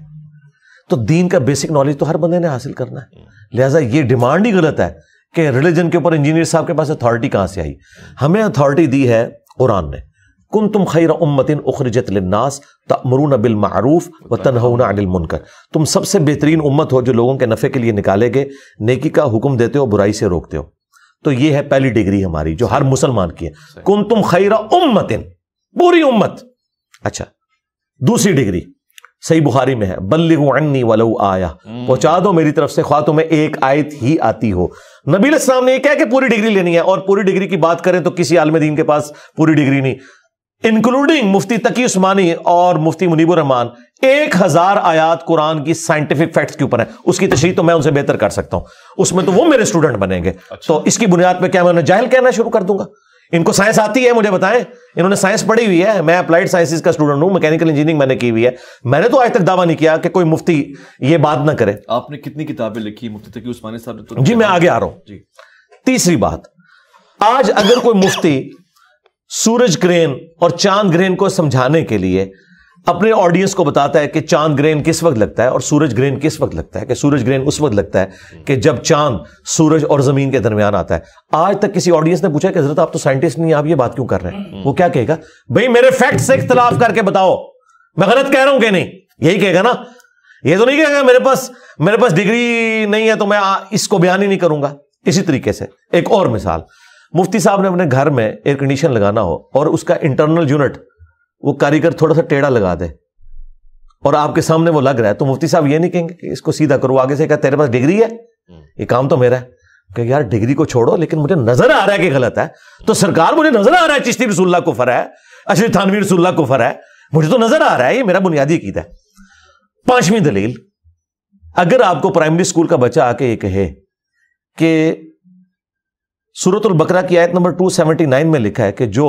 تو دین کا بیسک نالج تو ہر بندے نے حاصل کرنا ہے. لہٰذا یہ ڈیمانڈ ہی غلط ہے کہ ریلیجن کے اوپر انجینئر صاحب کے پاس اتھارٹی کہاں سے آئی. ہمیں اتھارٹی دی ہے قرآن نے, کنتم خیر امۃ اخرجت للناس تأمرون بالمعروف وتنہون عن المنکر, تم سب سے بہترین امت ہو جو لوگوں کے نفع کے لیے نکالے گئے, نیکی کا حکم دیتے ہو, برائی سے روکتے ہو. تو یہ ہے پہلی ڈگری ہماری جو ہر مسلمان کی ہے, کنتم خیر امۃ, پوری امت. اچھا, دوسری ڈگری صحیح بخاری میں ہے, بلغوا عنی ولو آیا, پہنچا دو میری طرف سے خواہ تمہیں ایک آیت ہی آتی ہو. نبی علیہ السلام نے یہ کہا کہ پوری ڈگری لینی ہے, اور پوری ڈگری کی بات کریں تو کسی عالم دین کے پاس پوری ڈگری نہیں, انکلوڈنگ مفتی تقی عثمانی اور مفتی منیب الرحمان. 1000 آیات قرآن کی سائنٹیفک فیکٹس کے اوپر ہیں, اس کی تشریح تو میں ان سے بہتر کر سکتا ہوں, اس میں تو وہ میرے اسٹوڈنٹ بنیں گے. تو اس کی بنیاد پہ کیا میں انہیں جاہل کہنا شروع کر دوں گا؟ ان کو سائنس آتی ہے, مجھے بتائیں, انہوں نے سائنس پڑھی ہوئی ہے, میں اپلائیڈ سائنسز کا اسٹوڈنٹ ہوں, میکینیکل انجینئرنگ میں نے کی ہوئی ہے. میں نے تو آج تک دعویٰ نہیں کیا کہ کوئی مفتی یہ بات نہ کرے. آپ نے کتنی کتابیں لکھی مفتی تقی عثمانی صاحب نے؟ جی میں آگے آ رہا ہوں. جی تیسری بات, آج اگر کوئی مفتی سورج گرہن اور چاند گرہن کو سمجھانے کے لیے اپنے آڈینس کو بتاتا ہے کہ چاند گرہن کس وقت لگتا ہے اور سورج گرہن کس وقت لگتا ہے، کہ سورج گرہن اس وقت لگتا ہے کہ جب چاند سورج اور زمین کے درمیان آتا ہے. آج تک کسی آڈینس نے پوچھا کہ حضرت آپ تو سائنٹسٹ نہیں، آپ یہ بات کیوں کر رہے ہیں؟ وہ کیا کہے گا؟ بھئی میرے فیکٹ سے اختلاف کر کے بتاؤ میں غلط کہہ رہا ہوں کہ نہیں، یہی کہے گا نا. یہ تو نہیں کہے گا میرے پاس ڈگری نہیں ہے تو میں اس کو بیان ہی نہیں کروں گا. اسی طریقے سے ایک اور مثال، مفتی صاحب نے اپنے گھر میں ایئر کنڈیشن لگانا ہو اور اس کا انٹرنل یونٹ وہ کاریگر تھوڑا سا ٹیڑھا لگا دے اور آپ کے سامنے وہ لگ رہا ہے، تو مفتی صاحب یہ نہیں کہیں گے کہ اس کو سیدھا کرو، آگے سے کہا تیرے پاس ڈگری ہے، یہ کام تو میرا ہے. کہ یار ڈگری کو چھوڑو لیکن مجھے نظر آ رہا ہے کہ غلط ہے، تو سرکار مجھے نظر آ رہا ہے چشتی رسول اللہ کفر ہے، اشرف تھانوی رسول اللہ کفر ہے، مجھے تو نظر آ رہا ہے، یہ میرا بنیادی عقیدہ ہے. 5ویں دلیل، اگر آپ کو پرائمری اسکول کا بچہ آ کے یہ کہے کہ سورۃ البقرہ کی آیت نمبر 279 میں لکھا ہے کہ جو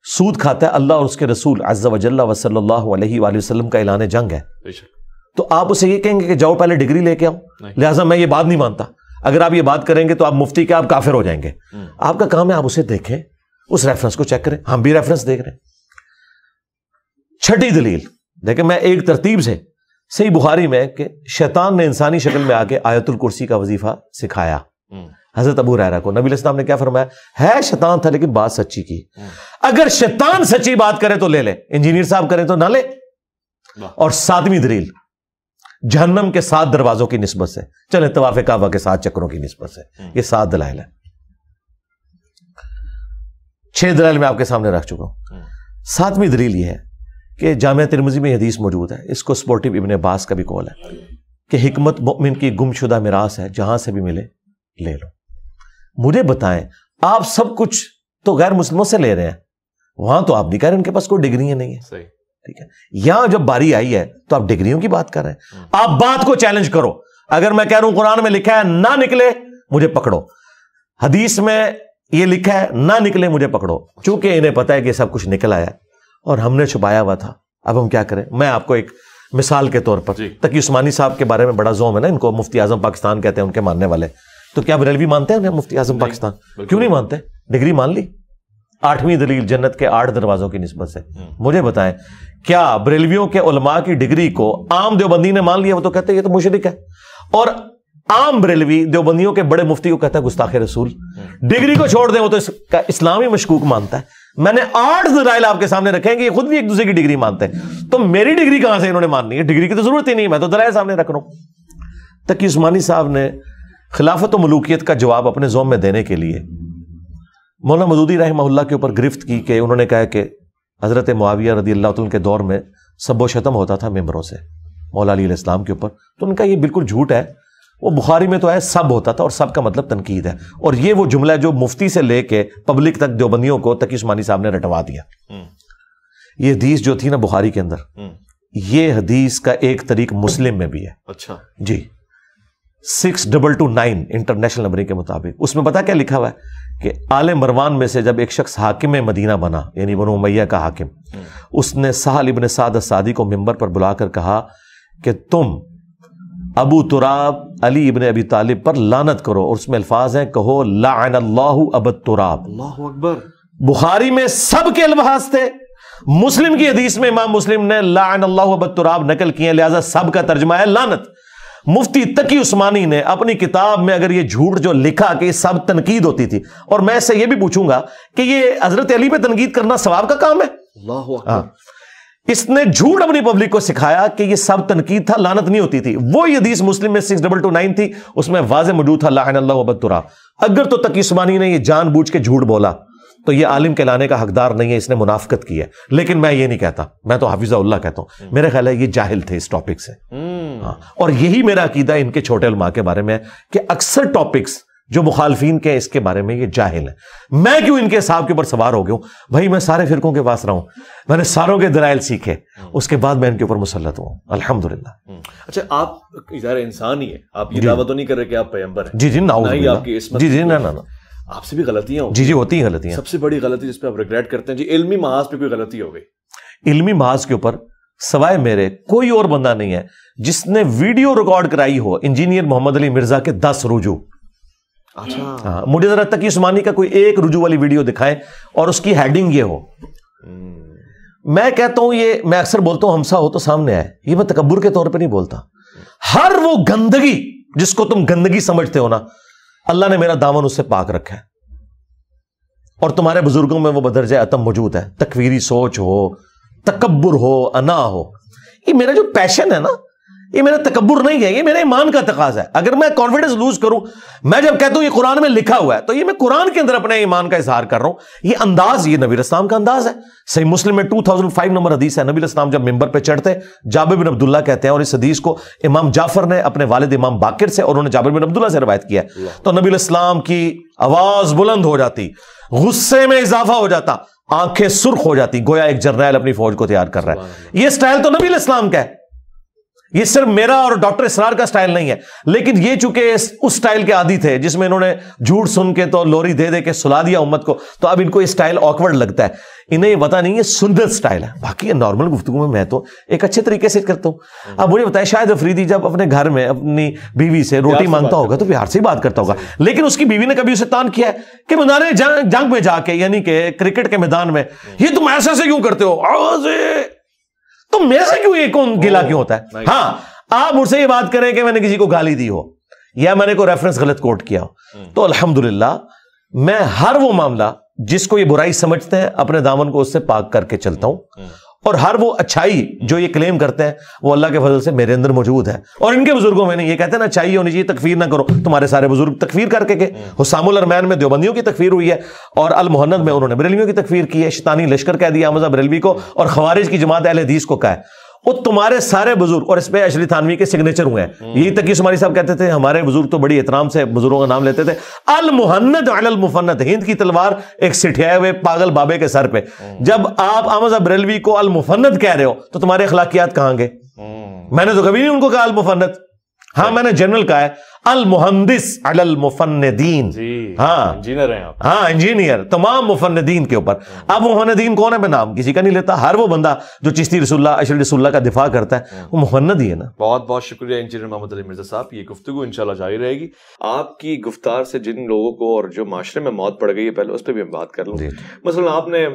سود کھاتا ہے اللہ اور اس کے رسول عز و جل و صلی اللہ علیہ وآلہ وسلم کا اعلان جنگ ہے، تو آپ اسے یہ کہیں گے کہ جاؤ پہلے ڈگری لے کے آؤ، لہٰذا میں یہ بات نہیں مانتا. اگر آپ یہ بات کریں گے تو آپ مفتی کے آپ کافر ہو جائیں گے. آپ کا کام ہے آپ اسے دیکھیں، اس ریفرنس کو چیک کریں. ہم بھی ریفرنس دیکھ رہے ہیں. 6ٹھی دلیل دیکھیں، میں ایک ترتیب سے صحیح بخاری میں کہ شیطان نے انسانی شکل میں آ کے آیت الکرسی کا وظیفہ سکھایا حضرت ابو ہریرہ کو. نبی علیہ السلام نے کیا فرمایا؟ ہے شیطان تھا لیکن بات سچی کی. اگر شیطان سچی بات کرے تو لے لے، انجینئر صاحب کرے تو نہ لے. اور 7ویں دلیل، جہنم کے 7 دروازوں کی نسبت سے، چلے طواف کعبہ کے 7 چکروں کی نسبت سے، یہ 7 دلائل ہیں. 6 دلائل میں آپ کے سامنے رکھ چکا ہوں. 7ویں دلیل یہ ہے کہ جامعہ ترمذی میں حدیث موجود ہے، اس کو سپورٹیو ابن عباس کا بھی قول ہے کہ حکمت مؤمن کی گم شدہ میراث ہے، جہاں سے بھی ملے لے لو. مجھے بتائیں، آپ سب کچھ تو غیر مسلموں سے لے رہے ہیں، وہاں تو آپ نہیں کہہ رہے ان کے پاس کوئی ڈگری نہیں ہے. صحیح، ٹھیک ہے. یہاں جب باری آئی ہے تو آپ ڈگریوں کی بات کر رہے ہیں. آپ بات کو چیلنج کرو. اگر میں کہہ رہا ہوں قرآن میں لکھا ہے نہ نکلے مجھے پکڑو، حدیث میں یہ لکھا ہے نہ نکلے مجھے پکڑو. چونکہ انہیں پتا ہے کہ سب کچھ نکل آیا اور ہم نے چھپایا ہوا تھا. اب ہم کیا کریں؟ میں آپ کو ایک مثال کے طور پر، تقی عثمانی صاحب کے بارے میں بڑا زوم ہے نا، ان کو مفتی اعظم پاکستان کہتے ہیں ان کے ماننے والے. تو کیا بریلوی مانتے ہیں انہیں مفتی اعظم پاکستان؟ کیوں نہیں مانتے؟ ڈگری مان لی. 8ویں دلیل، جنت کے 8 دروازوں کی نسبت سے. مجھے بتائیں، کیا بریلویوں کے علماء کی ڈگری کو عام دیوبندی نے مان لیا؟ وہ تو کہتے ہیں یہ تو مشرک ہے. اور عام بریلوی دیوبندیوں کے بڑے مفتی کو کہتا ہے گستاخ رسول. ڈگری کو چھوڑ دیں، وہ تو اسلامی مشکوک مانتا ہے. میں نے 8 دلائل آپ کے سامنے رکھیں کہ یہ خود بھی ایک دوسرے کی ڈگری مانتے ہیں، تو میری ڈگری کہاں سے انہوں نے ماننی ہے؟ ڈگری کی تو ضرورت ہی نہیں، میں تو دلائل سامنے رکھ رہا ہوں. تقی عثمانی صاحب نے خلافت و ملوکیت کا جواب اپنے زوم میں دینے کے لیے مولانا مودودی رحمہ اللہ کے اوپر گرفت کی کہ انہوں نے کہا کہ حضرت معاویہ رضی اللہ عنہ کے دور میں سب و شتم ہوتا تھا ممبروں سے مولا علی علیہ السلام کے اوپر. تو ان کا یہ بالکل جھوٹ ہے. وہ بخاری میں تو ہے سب ہوتا تھا، اور سب کا مطلب تنقید ہے. اور یہ وہ جملہ جو مفتی سے لے کے پبلک تک دیوبندیوں کو تقی عثمانی صاحب نے رٹوا دیا. یہ حدیث جو تھی نا بخاری کے اندر، یہ حدیث کا ایک طریق مسلم میں بھی ہے. اچھا جی، 6229 انٹرنیشنل نمبرنگ کے مطابق. اس میں پتا کیا لکھا ہوا ہے کہ آل مروان میں سے جب ایک شخص حاکم مدینہ بنا، یعنی بنو امیہ کا حاکم، اس نے سہل ابن سعد الساعدی کو ممبر پر بلا کر کہا کہ تم ابو تراب علی ابن ابی طالب پر لعنت کرو، اور اس میں الفاظ ہیں کہو لعن اللہ ابا تراب. اللہ اکبر. بخاری میں سب کے الفاظ تھے، مسلم کی حدیث میں امام مسلم نے لعن اللہ ابا تراب نقل کیے، لہذا سب کا ترجمہ ہے لعنت. مفتی تقی عثمانی نے اپنی کتاب میں اگر یہ جھوٹ جو لکھا کہ یہ سب تنقید ہوتی تھی، اور میں اس سے یہ بھی پوچھوں گا کہ یہ حضرت علی پہ تنقید کرنا ثواب کا کام ہے؟ اللہ اکبر. اس نے جھوٹ اپنی پبلک کو سکھایا کہ یہ سب تنقید تھا، لعنت نہیں ہوتی تھی. وہ حدیث مسلم میں 6229 تھی، اس میں واضح موجود تھا لعن اللہ ابا تراب. اگر تو تقی عثمانی نے یہ جان بوجھ کے جھوٹ بولا تو یہ عالم کہلانے کا حقدار نہیں ہے، اس نے منافقت کی ہے. لیکن میں یہ نہیں کہتا، میں تو حافظہ اللہ کہتا ہوں. میرا خیال ہے یہ جاہل تھے اس ٹاپک سے. اور یہی میرا عقیدہ ان کے چھوٹے علماء کے بارے میں ہے کہ اکثر ٹاپکس جو مخالفین کے اس کے بارے میں یہ جاہل ہیں. میں کیوں ان کے حساب کے اوپر سوار ہو گیا ہوں؟ بھائی میں سارے فرقوں کے پاس رہا ہوں، میں نے ساروں کے دلائل سیکھے، اس کے بعد میں ان کے اوپر مسلط ہوں الحمدللہ. اچھا، آپ ظاہر انسان ہی ہے، آپ یہ دعویٰ تو نہیں کر رہے کہ آپ پیغمبر ہیں. جی جی، نعوذ باللہ. آپ کی عصمت. جی جی، نہ آپ سے بھی غلطیاں ہوں. جی جی، ہوتی ہیں غلطیاں. سب سے بڑی غلطی جس پہ آپ ریگریٹ کرتے ہیں جی، علمی محاذ پہ کوئی غلطی ہو گئی؟ علمی محاذ کے اوپر سوائے میرے کوئی اور بندہ نہیں ہے جس نے ویڈیو ریکارڈ کرائی ہو انجینئر محمد علی مرزا کے 10 رجوع. اچھا، مجھے ذرا تقی عثمانی کا کوئی ایک رجوع والی ویڈیو دکھائیں اور اس کی ہیڈنگ یہ ہو میں کہتا ہوں یہ میں اکثر بولتا ہوں ہمسا ہو تو سامنے آئے, یہ میں تکبر کے طور پہ نہیں بولتا. ہر وہ گندگی جس کو تم گندگی سمجھتے ہو نا, اللہ نے میرا دامن اس سے پاک رکھا ہے, اور تمہارے بزرگوں میں وہ بدرجہ اتم موجود ہے. تکویری سوچ ہو, تکبر ہو, انا ہو, یہ میرا جو پیشن ہے نا, یہ میرا تکبر نہیں ہے, یہ میرے ایمان کا تقاضا ہے. اگر میں کانفیڈنس لوز کروں, میں جب کہتا ہوں یہ قرآن میں لکھا ہوا ہے, تو یہ میں قرآن کے اندر اپنے ایمان کا اظہار کر رہا ہوں. یہ انداز, یہ نبی اسلام کا انداز ہے. صحیح مسلم میں 2005 نمبر حدیث ہے, نبی اسلام جب ممبر پہ چڑھتے, جابر بن عبداللہ کہتے ہیں, اور اس حدیث کو امام جعفر نے اپنے والد امام باقر سے, اور انہوں نے جابر بن عبداللہ سے روایت کیا ہے, تو نبی اسلام کی آواز بلند ہو جاتی, غصے میں اضافہ ہو جاتا, آنکھیں سرخ ہو جاتی, گویا ایک جرنیل اپنی فوج کو تیار کر رہا ہے. یہ سٹائل تو نبی اسلام کا ہے, یہ صرف میرا اور ڈاکٹر اسرار کا سٹائل نہیں ہے. لیکن یہ چونکہ اس سٹائل کے عادی تھے جس میں انہوں نے جھوٹ سن کے تو لوری دے دے کے سلا دیا امت کو, تو اب ان کو یہ سٹائل آکورڈ لگتا ہے. انہیں یہ پتا نہیں ہے سنت سٹائل ہے. باقی نارمل گفتگو میں تو ایک اچھے طریقے سے کرتا ہوں. اب مجھے بتائیں, شاہد افریدی جب اپنے گھر میں اپنی بیوی سے روٹی مانگتا ہوگا تو پیار سے ہی بات کرتا ہوگا, لیکن اس کی بیوی نے کبھی اسے تان کیا ہے کہ میدان جنگ میں جا کے, یعنی کہ کرکٹ کے میدان میں, یہ تم ایسے کیوں کرتے ہو, تم میں سے کیوں, یہ کون گلا کیوں ہوتا ہے. ہاں, آپ مجھ سے یہ بات کریں کہ میں نے کسی کو گالی دی ہو یا میں نے کوئی ریفرنس غلط کوٹ کیا ہو, تو الحمدللہ میں ہر وہ معاملہ جس کو یہ برائی سمجھتے ہیں اپنے دامن کو اس سے پاک کر کے چلتا ہوں, اور ہر وہ اچھائی جو یہ کلیم کرتے ہیں وہ اللہ کے فضل سے میرے اندر موجود ہے. اور ان کے بزرگوں میں نہیں, یہ کہتے ہیں نا اچھائی ہونی چاہیے, تکفیر نہ کرو. تمہارے سارے بزرگ تکفیر کر کے حسام الارمین میں دیوبندیوں کی تکفیر ہوئی ہے, اور المہند میں انہوں نے بریلویوں کی تکفیر کی ہے, شیطانی لشکر کہہ دیا احمد بریلوی کو, اور خوارج کی جماعت اہل حدیث کو کہا ہے. وہ تمہارے سارے بزرگ, اور اس پہ اشری تھانوی کے سگنیچر ہوئے ہیں. یہی تک کہ سماری صاحب کہتے تھے ہمارے بزرگ تو بڑی احترام سے بزرگوں کا نام لیتے تھے, المہند علی المفند, ہند کی تلوار ایک سٹھیائے ہوئے پاگل بابے کے سر پہ. جب آپ احمد بریلوی کو المفند کہہ رہے ہو تو تمہارے اخلاقیات کہاں گے؟ میں نے تو کبھی نہیں ان کو کہا المفند. ہاں, میں نے جنرل کہا ہے المہندس علی المفندین. ہاں انجینئر ہیں آپ. ہاں انجینئر, تمام مفندین کے اوپر. اب مفندین کون ہے, میں نام کسی کا نہیں لیتا. ہر وہ بندہ جو چشتی رسول اللہ, اشرف رسول اللہ کا دفاع کرتا ہے وہ مفند ہی ہے نا. بہت بہت شکریہ انجینئر محمد علی مرزا صاحب. یہ گفتگو انشاءاللہ جاری رہے گی. آپ کی گفتار سے جن لوگوں کو اور جو معاشرے میں موت پڑ گئی ہے, پہلے اس پہ بھی ہم بات کر لوں. مثلا آپ نے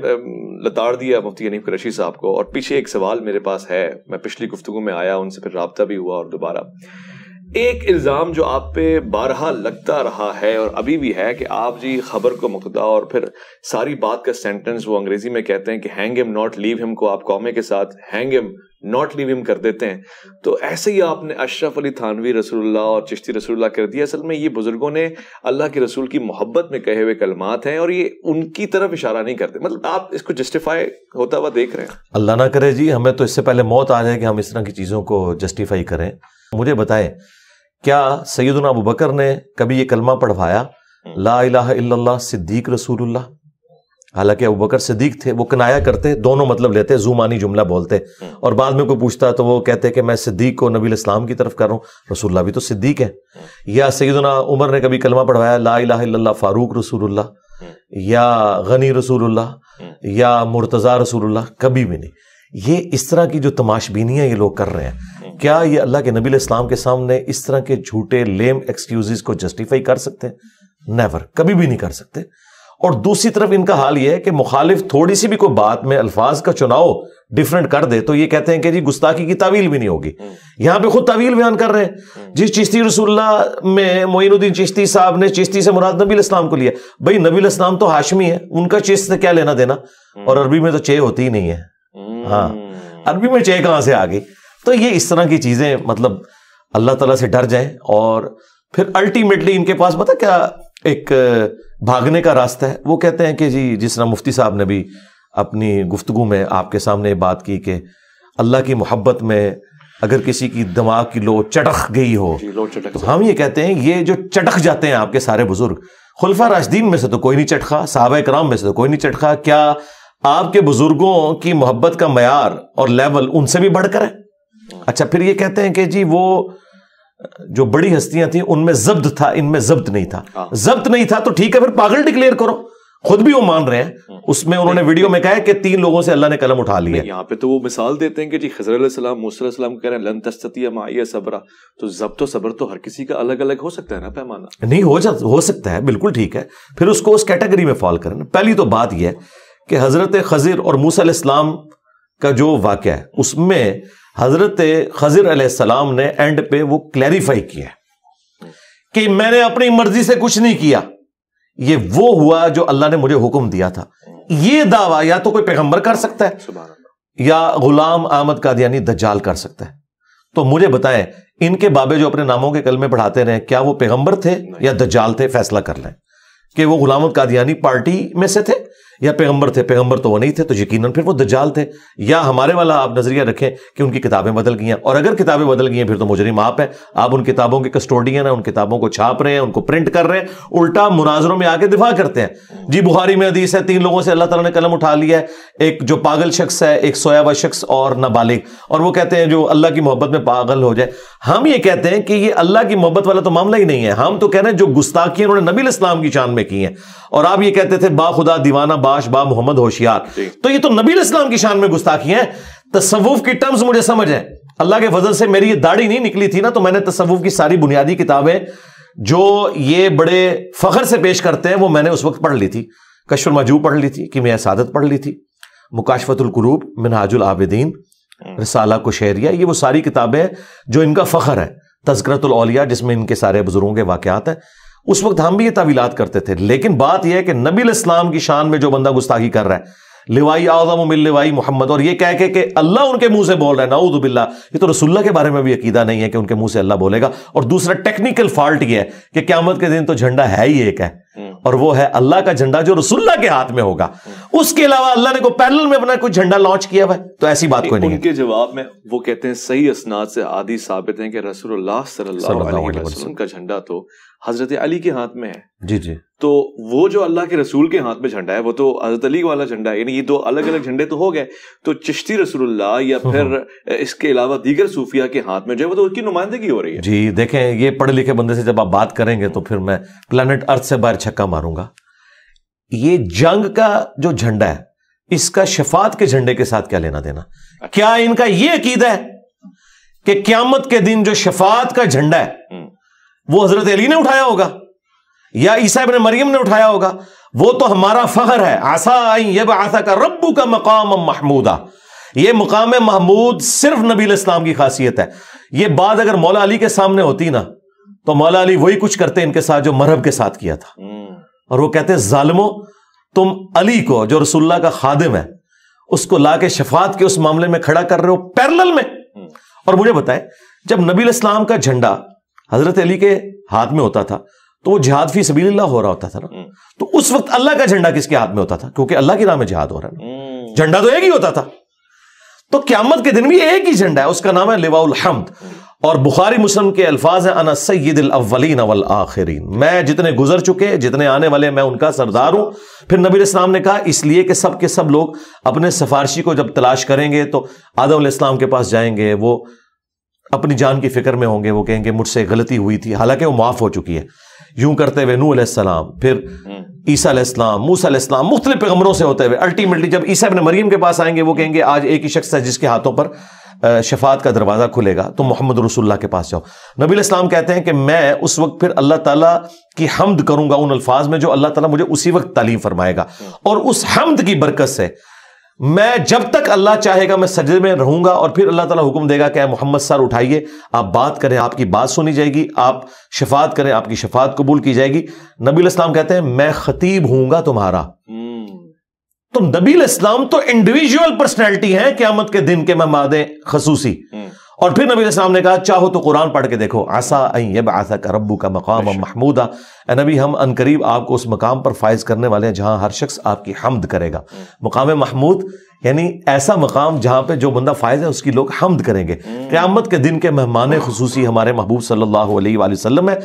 لتاڑ دیا مفتی حنیف قریشی صاحب کو, اور پیچھے ایک سوال میرے پاس ہے, میں پچھلی گفتگو میں آیا, ان سے پھر رابطہ بھی ہوا, اور دوبارہ ایک الزام جو آپ پہ بارہا لگتا رہا ہے اور ابھی بھی ہے کہ آپ جی خبر کو مقتدا, اور پھر ساری بات کا سینٹنس وہ انگریزی میں کہتے ہیں کہ ہینگ ہم ناٹ لیو ہم کو آپ قومے کے ساتھ ہینگ ہم ناٹ لیو ہم کر دیتے ہیں. تو ایسے ہی آپ نے اشرف علی تھانوی رسول اللہ اور چشتی رسول اللہ کر دیا. اصل میں یہ بزرگوں نے اللہ کے رسول کی محبت میں کہے ہوئے کلمات ہیں, اور یہ ان کی طرف اشارہ نہیں کرتے. مطلب آپ اس کو جسٹیفائی ہوتا ہوا دیکھ رہے ہیں. اللہ نہ کرے جی, ہمیں تو اس سے پہلے موت آ جائے کہ ہم اس طرح کی چیزوں کو جسٹیفائی کریں. مجھے بتائیں, کیا سیدنا ابو بکر نے کبھی یہ کلمہ پڑھوایا لا الہ الا اللہ صدیق رسول اللہ؟ حالانکہ ابو بکر صدیق تھے, وہ کنایا کرتے, دونوں مطلب لیتے, زومانی جملہ بولتے, اور بعد میں کوئی پوچھتا تو وہ کہتے کہ میں صدیق کو نبی الاسلام کی طرف کر رہا ہوں, رسول اللہ بھی تو صدیق ہے. یا سیدنا عمر نے کبھی کلمہ پڑھوایا لا الہ الا اللہ فاروق رسول اللہ, یا غنی رسول اللہ, یا مرتضی رسول اللہ؟ کبھی بھی نہیں. یہ اس طرح کی جو تماش بینیاں یہ لوگ کر رہے ہیں, کیا یہ اللہ کے نبی الاسلام کے سامنے اس طرح کے جھوٹے لیم ایکسکیوزز کو جسٹیفائی کر سکتے ہیں؟ نیور, کبھی بھی نہیں کر سکتے. اور دوسری طرف ان کا حال یہ ہے کہ مخالف تھوڑی سی بھی کوئی بات میں الفاظ کا چناؤ ڈیفرنٹ کر دے تو یہ کہتے ہیں کہ جی گستاخی کی تعویل بھی نہیں ہوگی. یہاں پہ خود تعویل بیان کر رہے ہیں. جس چشتی رسول اللہ میں معین الدین چشتی صاحب نے چشتی سے مراد نبی الاسلام کو لیا. بھائی نبی الاسلام تو ہاشمی ہے, ان کا چشت سے کیا لینا دینا, اور عربی میں تو چے ہوتی ہی نہیں ہے. ہاں, عربی میں چے کہاں سے آ گئی؟ تو یہ اس طرح کی چیزیں, مطلب اللہ تعالیٰ سے ڈر جائیں. اور پھر الٹیمیٹلی ان کے پاس پتہ کیا ایک بھاگنے کا راستہ ہے. وہ کہتے ہیں کہ جی جس طرح مفتی صاحب نے بھی اپنی گفتگو میں آپ کے سامنے بات کی کہ اللہ کی محبت میں اگر کسی کی دماغ کی لو چٹک گئی ہو تو ہم یہ کہتے ہیں یہ جو چٹک جاتے ہیں آپ کے سارے بزرگ, خلفاء راشدین میں سے تو کوئی نہیں چٹکا, صحابہ کرام میں سے تو کوئی نہیں چٹکا. کیا آپ کے بزرگوں کی محبت کا معیار اور لیول ان سے بھی بڑھ کر ہے؟ اچھا, پھر یہ کہتے ہیں کہ جی وہ جو بڑی ہستیاں تھیں ان میں ضبط تھا, ان میں ضبط نہیں تھا. ضبط نہیں تھا تو ٹھیک ہے, پھر پاگل ڈکلیئر کرو. خود بھی وہ مان رہے ہیں. اس میں انہوں نے ویڈیو میں کہا ہے کہ 3 لوگوں سے اللہ نے قلم اٹھا لیا. یہاں پہ تو وہ مثال دیتے ہیں کہ جی خضر علیہ السلام موسیٰ علیہ السلام کہہ رہے ہیں لن تستطیع معی صبرا. تو ضبط و صبر تو ہر کسی کا الگ الگ ہو سکتا ہے نا, پیمانہ نہیں ہو سکتا ہے, بالکل ٹھیک ہے. پھر اس کو اس کیٹیگری میں فال کرنا. پہلی تو بات یہ ہے کہ حضرت خضر اور موسیٰ علیہ السلام کا جو واقعہ ہے اس میں حضرت خضر علیہ السلام نے اینڈ پہ وہ کلیریفائی کیا کہ میں نے اپنی مرضی سے کچھ نہیں کیا، یہ وہ ہوا جو اللہ نے مجھے حکم دیا تھا۔ یہ دعویٰ یا تو کوئی پیغمبر کر سکتا ہے یا غلام احمد قادیانی دجال کر سکتا ہے۔ تو مجھے بتائیں ان کے بابے جو اپنے ناموں کے کلمے پڑھاتے رہے، کیا وہ پیغمبر تھے یا دجال تھے؟ فیصلہ کر لیں کہ وہ غلام احمد قادیانی پارٹی میں سے تھے یا پیغمبر تھے۔ پیغمبر تو وہ نہیں تھے، تو یقیناً پھر وہ دجال تھے۔ یا ہمارے والا آپ نظریہ رکھیں کہ ان کی کتابیں بدل گئی ہیں، اور اگر کتابیں بدل گئی ہیں پھر تو مجرم آپ ہیں، آپ ان کتابوں کے کسٹوڈین ہیں، ان کتابوں کو چھاپ رہے ہیں، ان کو پرنٹ کر رہے ہیں، الٹا مناظروں میں آ کے دفاع کرتے ہیں۔ جی بخاری میں حدیث ہے 3 لوگوں سے اللہ تعالیٰ نے قلم اٹھا لیا ہے، ایک جو پاگل شخص ہے، ایک سویا ہوا شخص اور نابالغ، اور وہ کہتے ہیں جو اللہ کی محبت میں پاگل ہو جائے۔ ہم یہ کہتے ہیں کہ یہ اللہ کی محبت والا تو معاملہ ہی نہیں ہے، ہم تو کہہ رہے ہیں جو گستاخیاں انہوں نے نبی علیہ السلام کی شان میں کی ہیں، اور آپ یہ کہتے تھے با خدا دیوانہ باش با محمد ہوشیار، تو یہ تو نبی علیہ السلام کی شان میں گستاخی ہیں۔ تصوف کی ٹرمز مجھے سمجھ ہیں، اللہ کے فضل سے میری یہ داڑھی نہیں نکلی تھی نا، تو میں نے تصوف کی ساری بنیادی کتابیں جو یہ بڑے فخر سے پیش کرتے ہیں وہ میں نے اس وقت پڑھ لی تھی۔ کشف المحجوب پڑھ لی تھی، کیمیاء سعادت پڑھ لی تھی، مکاشفۃ القروب، منہاج العابدین، رسالہ کشیریہ، یہ وہ ساری کتابیں جو ان کا فخر ہے۔ تذکرۃ الاولیاء جس میں ان کے سارے بزرگوں کے واقعات ہیں۔ اس وقت ہم بھی یہ تعویلات کرتے تھے، لیکن بات یہ ہے کہ نبی علیہ السلام کی شان میں جو بندہ گستاخی کر رہا ہے، لوائی اعظم من لوائی محمد، اور یہ کہہ کے کہ اللہ ان کے منہ سے بول رہا ہے، نعوذ باللہ، یہ تو رسول اللہ کے بارے میں بھی عقیدہ نہیں ہے کہ ان کے منہ سے اللہ بولے گا۔ اور دوسرا ٹیکنیکل فالٹ یہ ہے کہ قیامت کے دن تو جھنڈا ہے ہی ایک ہے، اور وہ ہے اللہ کا جھنڈا جو رسول اللہ کے ہاتھ میں ہوگا، اس کے علاوہ اللہ نے کوئی پیرلل میں اپنا کوئی جھنڈا لانچ کیا ہوا ہے، تو ایسی بات کوئی نہیں ہے۔ ان کے جواب میں وہ کہتے ہیں صحیح اسناد سے حدیث ثابت ہیں کہ رسول اللہ صلی اللہ علیہ وسلم کا جھنڈا تو حضرت علی کے ہاتھ میں ہے۔ جی جی، تو وہ جو اللہ کے رسول کے ہاتھ میں جھنڈا ہے وہ تو حضرت علی والا جھنڈا ہے، یعنی یہ 2 الگ الگ جھنڈے تو ہو گئے۔ تو چشتی رسول اللہ یا پھر اس کے علاوہ دیگر صوفیہ کے ہاتھ میں جو ہے وہ تو اس کی نمائندگی ہو رہی ہے۔ جی دیکھیں، یہ پڑھے لکھے بندے سے جب آپ بات کریں گے تو پھر میں پلانٹ ارتھ سے باہر چھکا ماروں گا۔ یہ جنگ کا جو جھنڈا ہے اس کا شفاعت کے جھنڈے کے ساتھ کیا لینا دینا؟ کیا ان کا یہ عقیدہ ہے کہ قیامت کے دن جو شفاعت کا جھنڈا ہے وہ حضرت علی نے اٹھایا ہوگا یا عیسیٰ ابن مریم نے اٹھایا ہوگا؟ وہ تو ہمارا فخر ہے، عسیٰ ان یبعثک ربک مقاما محمودا، یہ مقام محمود صرف نبی علیہ السلام کی خاصیت ہے۔ یہ بات اگر مولا علی کے سامنے ہوتی نا تو مولا علی وہی کچھ کرتے ان کے ساتھ جو مرہب کے ساتھ کیا تھا، اور وہ کہتے ہیں ظالمو، تم علی کو جو رسول اللہ کا خادم ہے اس کو لا کے شفاعت کے اس معاملے میں کھڑا کر رہے ہو پیرلل میں۔ اور مجھے بتائیں جب نبی علیہ السلام کا جھنڈا حضرت علی کے ہاتھ میں ہوتا تھا تو وہ جہاد فی سبیل اللہ ہو رہا ہوتا تھا نا، تو اس وقت اللہ کا جھنڈا کس کے ہاتھ میں ہوتا تھا؟ کیونکہ اللہ کی راہ میں جہاد ہو رہا ہے، جھنڈا تو ایک ہی ہوتا تھا۔ تو قیامت کے دن بھی ایک ہی جھنڈا ہے، اس کا نام ہے لواء الحمد، اور بخاری مسلم کے الفاظ ہیں انا سید الاولین والآخرین، میں جتنے گزر چکے جتنے آنے والے میں ان کا سردار ہوں۔ پھر نبی علیہ السلام نے کہا اس لیے کہ سب کے سب لوگ اپنے سفارشی کو جب تلاش کریں گے تو آدم علیہ السلام کے پاس جائیں گے، وہ اپنی جان کی فکر میں ہوں گے، وہ کہیں گے مجھ سے غلطی ہوئی تھی، حالانکہ وہ معاف ہو چکی ہے۔ یوں کرتے ہوئے نوح علیہ السلام، پھر عیسیٰ علیہ السلام، موسیٰ علیہ السلام، مختلف پیغمبروں سے ہوتے ہوئے الٹیمیٹلی جب عیسیٰ ابن مریم کے پاس آئیں گے وہ کہیں گے آج ایک ہی شخص ہے جس کے ہاتھوں پر شفاعت کا دروازہ کھلے گا، تو محمد رسول اللہ کے پاس جاؤ۔ نبی علیہ السلام کہتے ہیں کہ میں اس وقت پھر اللہ تعالیٰ کی حمد کروں گا ان الفاظ میں جو اللہ تعالیٰ مجھے اسی وقت تعلیم فرمائے گا، اور اس حمد کی برکت سے میں جب تک اللہ چاہے گا میں سجدے میں رہوں گا، اور پھر اللہ تعالیٰ حکم دے گا کہ اے محمد سر اٹھائیے، آپ بات کریں، آپ کی بات سنی جائے گی، آپ شفاعت کریں، آپ کی شفاعت قبول کی جائے گی۔ نبی علیہ السلام کہتے ہیں میں خطیب ہوں گا تمہارا۔ تو نبی علیہ السلام تو انڈیویجول پرسنالٹی ہیں قیامت کے دن کے مہمان خصوصی۔ اور پھر نبی علیہ السلام نے کہا چاہو تو قرآن پڑھ کے دیکھو، عسیٰ ان یبعثک ربک مقاما محمودا، اے نبی ہم عنقریب آپ کو اس مقام پر فائز کرنے والے ہیں جہاں ہر شخص آپ کی حمد کرے گا۔ مقام محمود یعنی ایسا مقام جہاں پہ جو بندہ فائز ہے اس کی لوگ حمد کریں گے۔ قیامت کے دن کے مہمان خصوصی ہمارے محبوب صلی اللہ علیہ وآلہ وسلم ہے،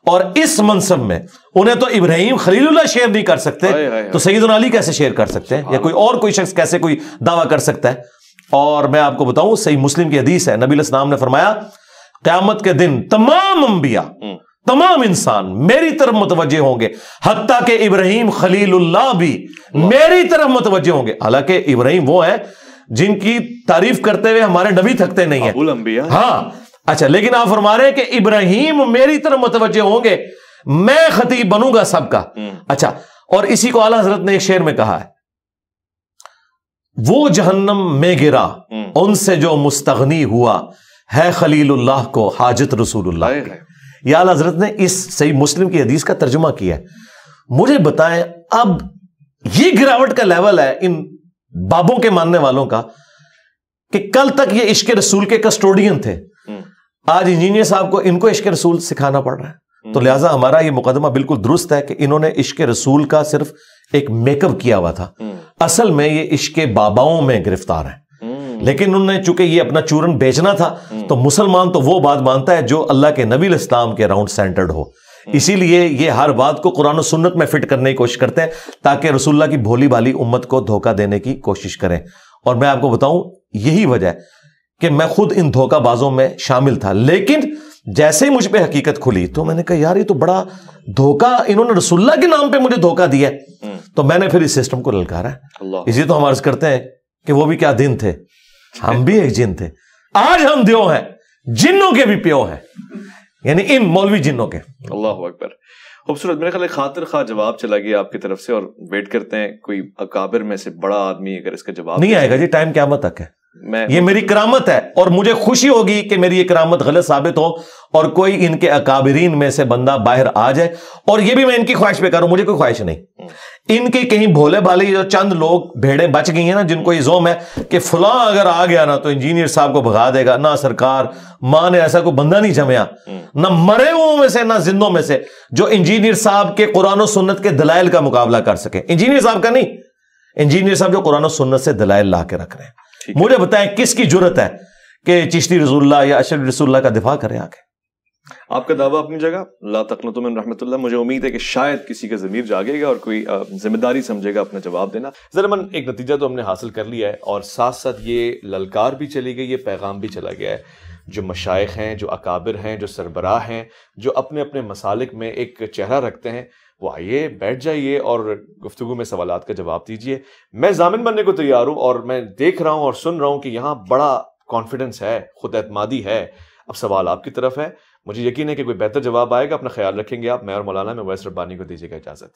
اور اس منصب میں انہیں تو ابراہیم خلیل اللہ شیئر نہیں کر سکتے، تو سیدنا علی کیسے شیئر کر سکتے ہیں، یا کوئی شخص کیسے کوئی دعویٰ کر سکتا ہے؟ اور میں آپ کو بتاؤں صحیح مسلم کی حدیث ہے، نبی علیہ السلام نے فرمایا قیامت کے دن تمام انبیاء، تمام انسان میری طرف متوجہ ہوں گے، حتیٰ کہ ابراہیم خلیل اللہ بھی میری طرف متوجہ ہوں گے۔ حالانکہ ابراہیم وہ ہیں جن کی تعریف کرتے ہوئے ہمارے نبی تھکتے نہیں ہیں، ابو الانبیاء۔ ہاں اچھا، لیکن آپ فرما رہے ہیں کہ ابراہیم میری طرف متوجہ ہوں گے، میں خطیب بنوں گا سب کا۔ اچھا، اور اسی کو اعلیٰ حضرت نے ایک شعر میں کہا ہے، وہ جہنم میں گرا ان سے جو مستغنی ہوا ہے خلیل اللہ کو حاجت رسول اللہ. یا اعلیٰ حضرت نے اس صحیح مسلم کی حدیث کا ترجمہ کیا ہے. مجھے بتائیں اب یہ گراوٹ کا لیول ہے ان بابوں کے ماننے والوں کا کہ کل تک یہ عشق رسول کے کسٹوڈین تھے, آج انجینئر صاحب کو ان کو عشق رسول سکھانا پڑ رہا ہے. تو لہٰذا ہمارا یہ مقدمہ بالکل درست ہے کہ انہوں نے عشق رسول کا صرف ایک میک اپ کیا ہوا تھا, اصل میں یہ عشق باباؤں میں گرفتار ہے. لیکن انہوں نے چونکہ یہ اپنا چورن بیچنا تھا تو مسلمان تو وہ بات مانتا ہے جو اللہ کے نبی علیہ السلام کے راؤنڈ سینٹرڈ ہو. اسی لیے یہ ہر بات کو قرآن و سنت میں فٹ کرنے کی کوشش کرتے ہیں تاکہ رسول اللہ کی بھولی بھالی امت کو دھوکہ دینے کی کوشش کریں. اور میں آپ کو بتاؤں یہی وجہ ہے کہ میں خود ان دھوکہ بازوں میں شامل تھا, لیکن جیسے ہی مجھ پہ حقیقت کھلی تو میں نے کہا یار یہ تو بڑا دھوکہ, انہوں نے رسول اللہ کے نام پہ مجھے دھوکہ دیا. تو میں نے پھر اس سسٹم کو للکارا ہے. اسی تو ہم عرض کرتے ہیں کہ وہ بھی کیا دن تھے, ہم بھی ایک جن تھے, آج ہم دیو ہیں, جنوں کے بھی پیو ہیں, یعنی ان مولوی جنوں کے. اللہ اکبر. خوبصورت. میرے خیال ہے خاطر خواہ جواب چلا گیا آپ کی طرف سے, اور ویٹ کرتے ہیں کوئی اکابر میں سے بڑا آدمی اگر اس کا جواب نہیں آئے گا. جی ٹائم قیامت تک ہے, یہ میری کرامت ہے اور مجھے خوشی ہوگی کہ میری یہ کرامت غلط ثابت ہو اور کوئی ان کے اکابرین میں سے بندہ باہر آ جائے. اور یہ بھی میں ان کی خواہش پہ کروں, مجھے کوئی خواہش نہیں. ان کے کہیں بھولے بھالے جو چند لوگ بھیڑیں بچ گئی ہیں نا, جن کو یہ زوم ہے کہ فلاں اگر آ گیا نا تو انجینئر صاحب کو بھگا دے گا. نہ سرکار, ماں نے ایسا کوئی بندہ نہیں جمیا, نہ مرے ہوئے میں سے نہ زندوں میں سے, جو انجینئر صاحب کے قرآن و سنت کے دلائل کا مقابلہ کر سکے. انجینئر صاحب کا نہیں, انجینئر صاحب جو قرآن و سنت سے دلائل لا کے رکھ رہے ہیں. مجھے بتائیں کس کی جرت ہے کہ چشتی رسول اللہ یا اشرف رسول اللہ کا دفاع کرے آگے. آپ کا دعویٰ اپنی جگہ, لا تقنطوا من رحمت اللہ. مجھے امید ہے کہ شاید کسی کا ضمیر جاگے گا اور کوئی ذمہ داری سمجھے گا اپنا جواب دینا. ضرور ایک نتیجہ تو ہم نے حاصل کر لیا ہے, اور ساتھ ساتھ یہ للکار بھی چلی گئی, یہ پیغام بھی چلا گیا ہے. جو مشائخ ہیں, جو اکابر ہیں, جو سربراہ ہیں, جو اپنے اپنے مسالک میں ایک چہرہ رکھتے ہیں, وہ آئیے بیٹھ جائیے اور گفتگو میں سوالات کا جواب دیجیے. میں ضامن بننے کو تیار ہوں, اور میں دیکھ رہا ہوں اور سن رہا ہوں کہ یہاں بڑا کانفیڈنس ہے, خود اعتمادی ہے. اب سوال آپ کی طرف ہے, مجھے یقین ہے کہ کوئی بہتر جواب آئے گا. اپنا خیال رکھیں گے آپ. میں اور مولانا میں ویس ربانی کو دیجیے گا اجازت.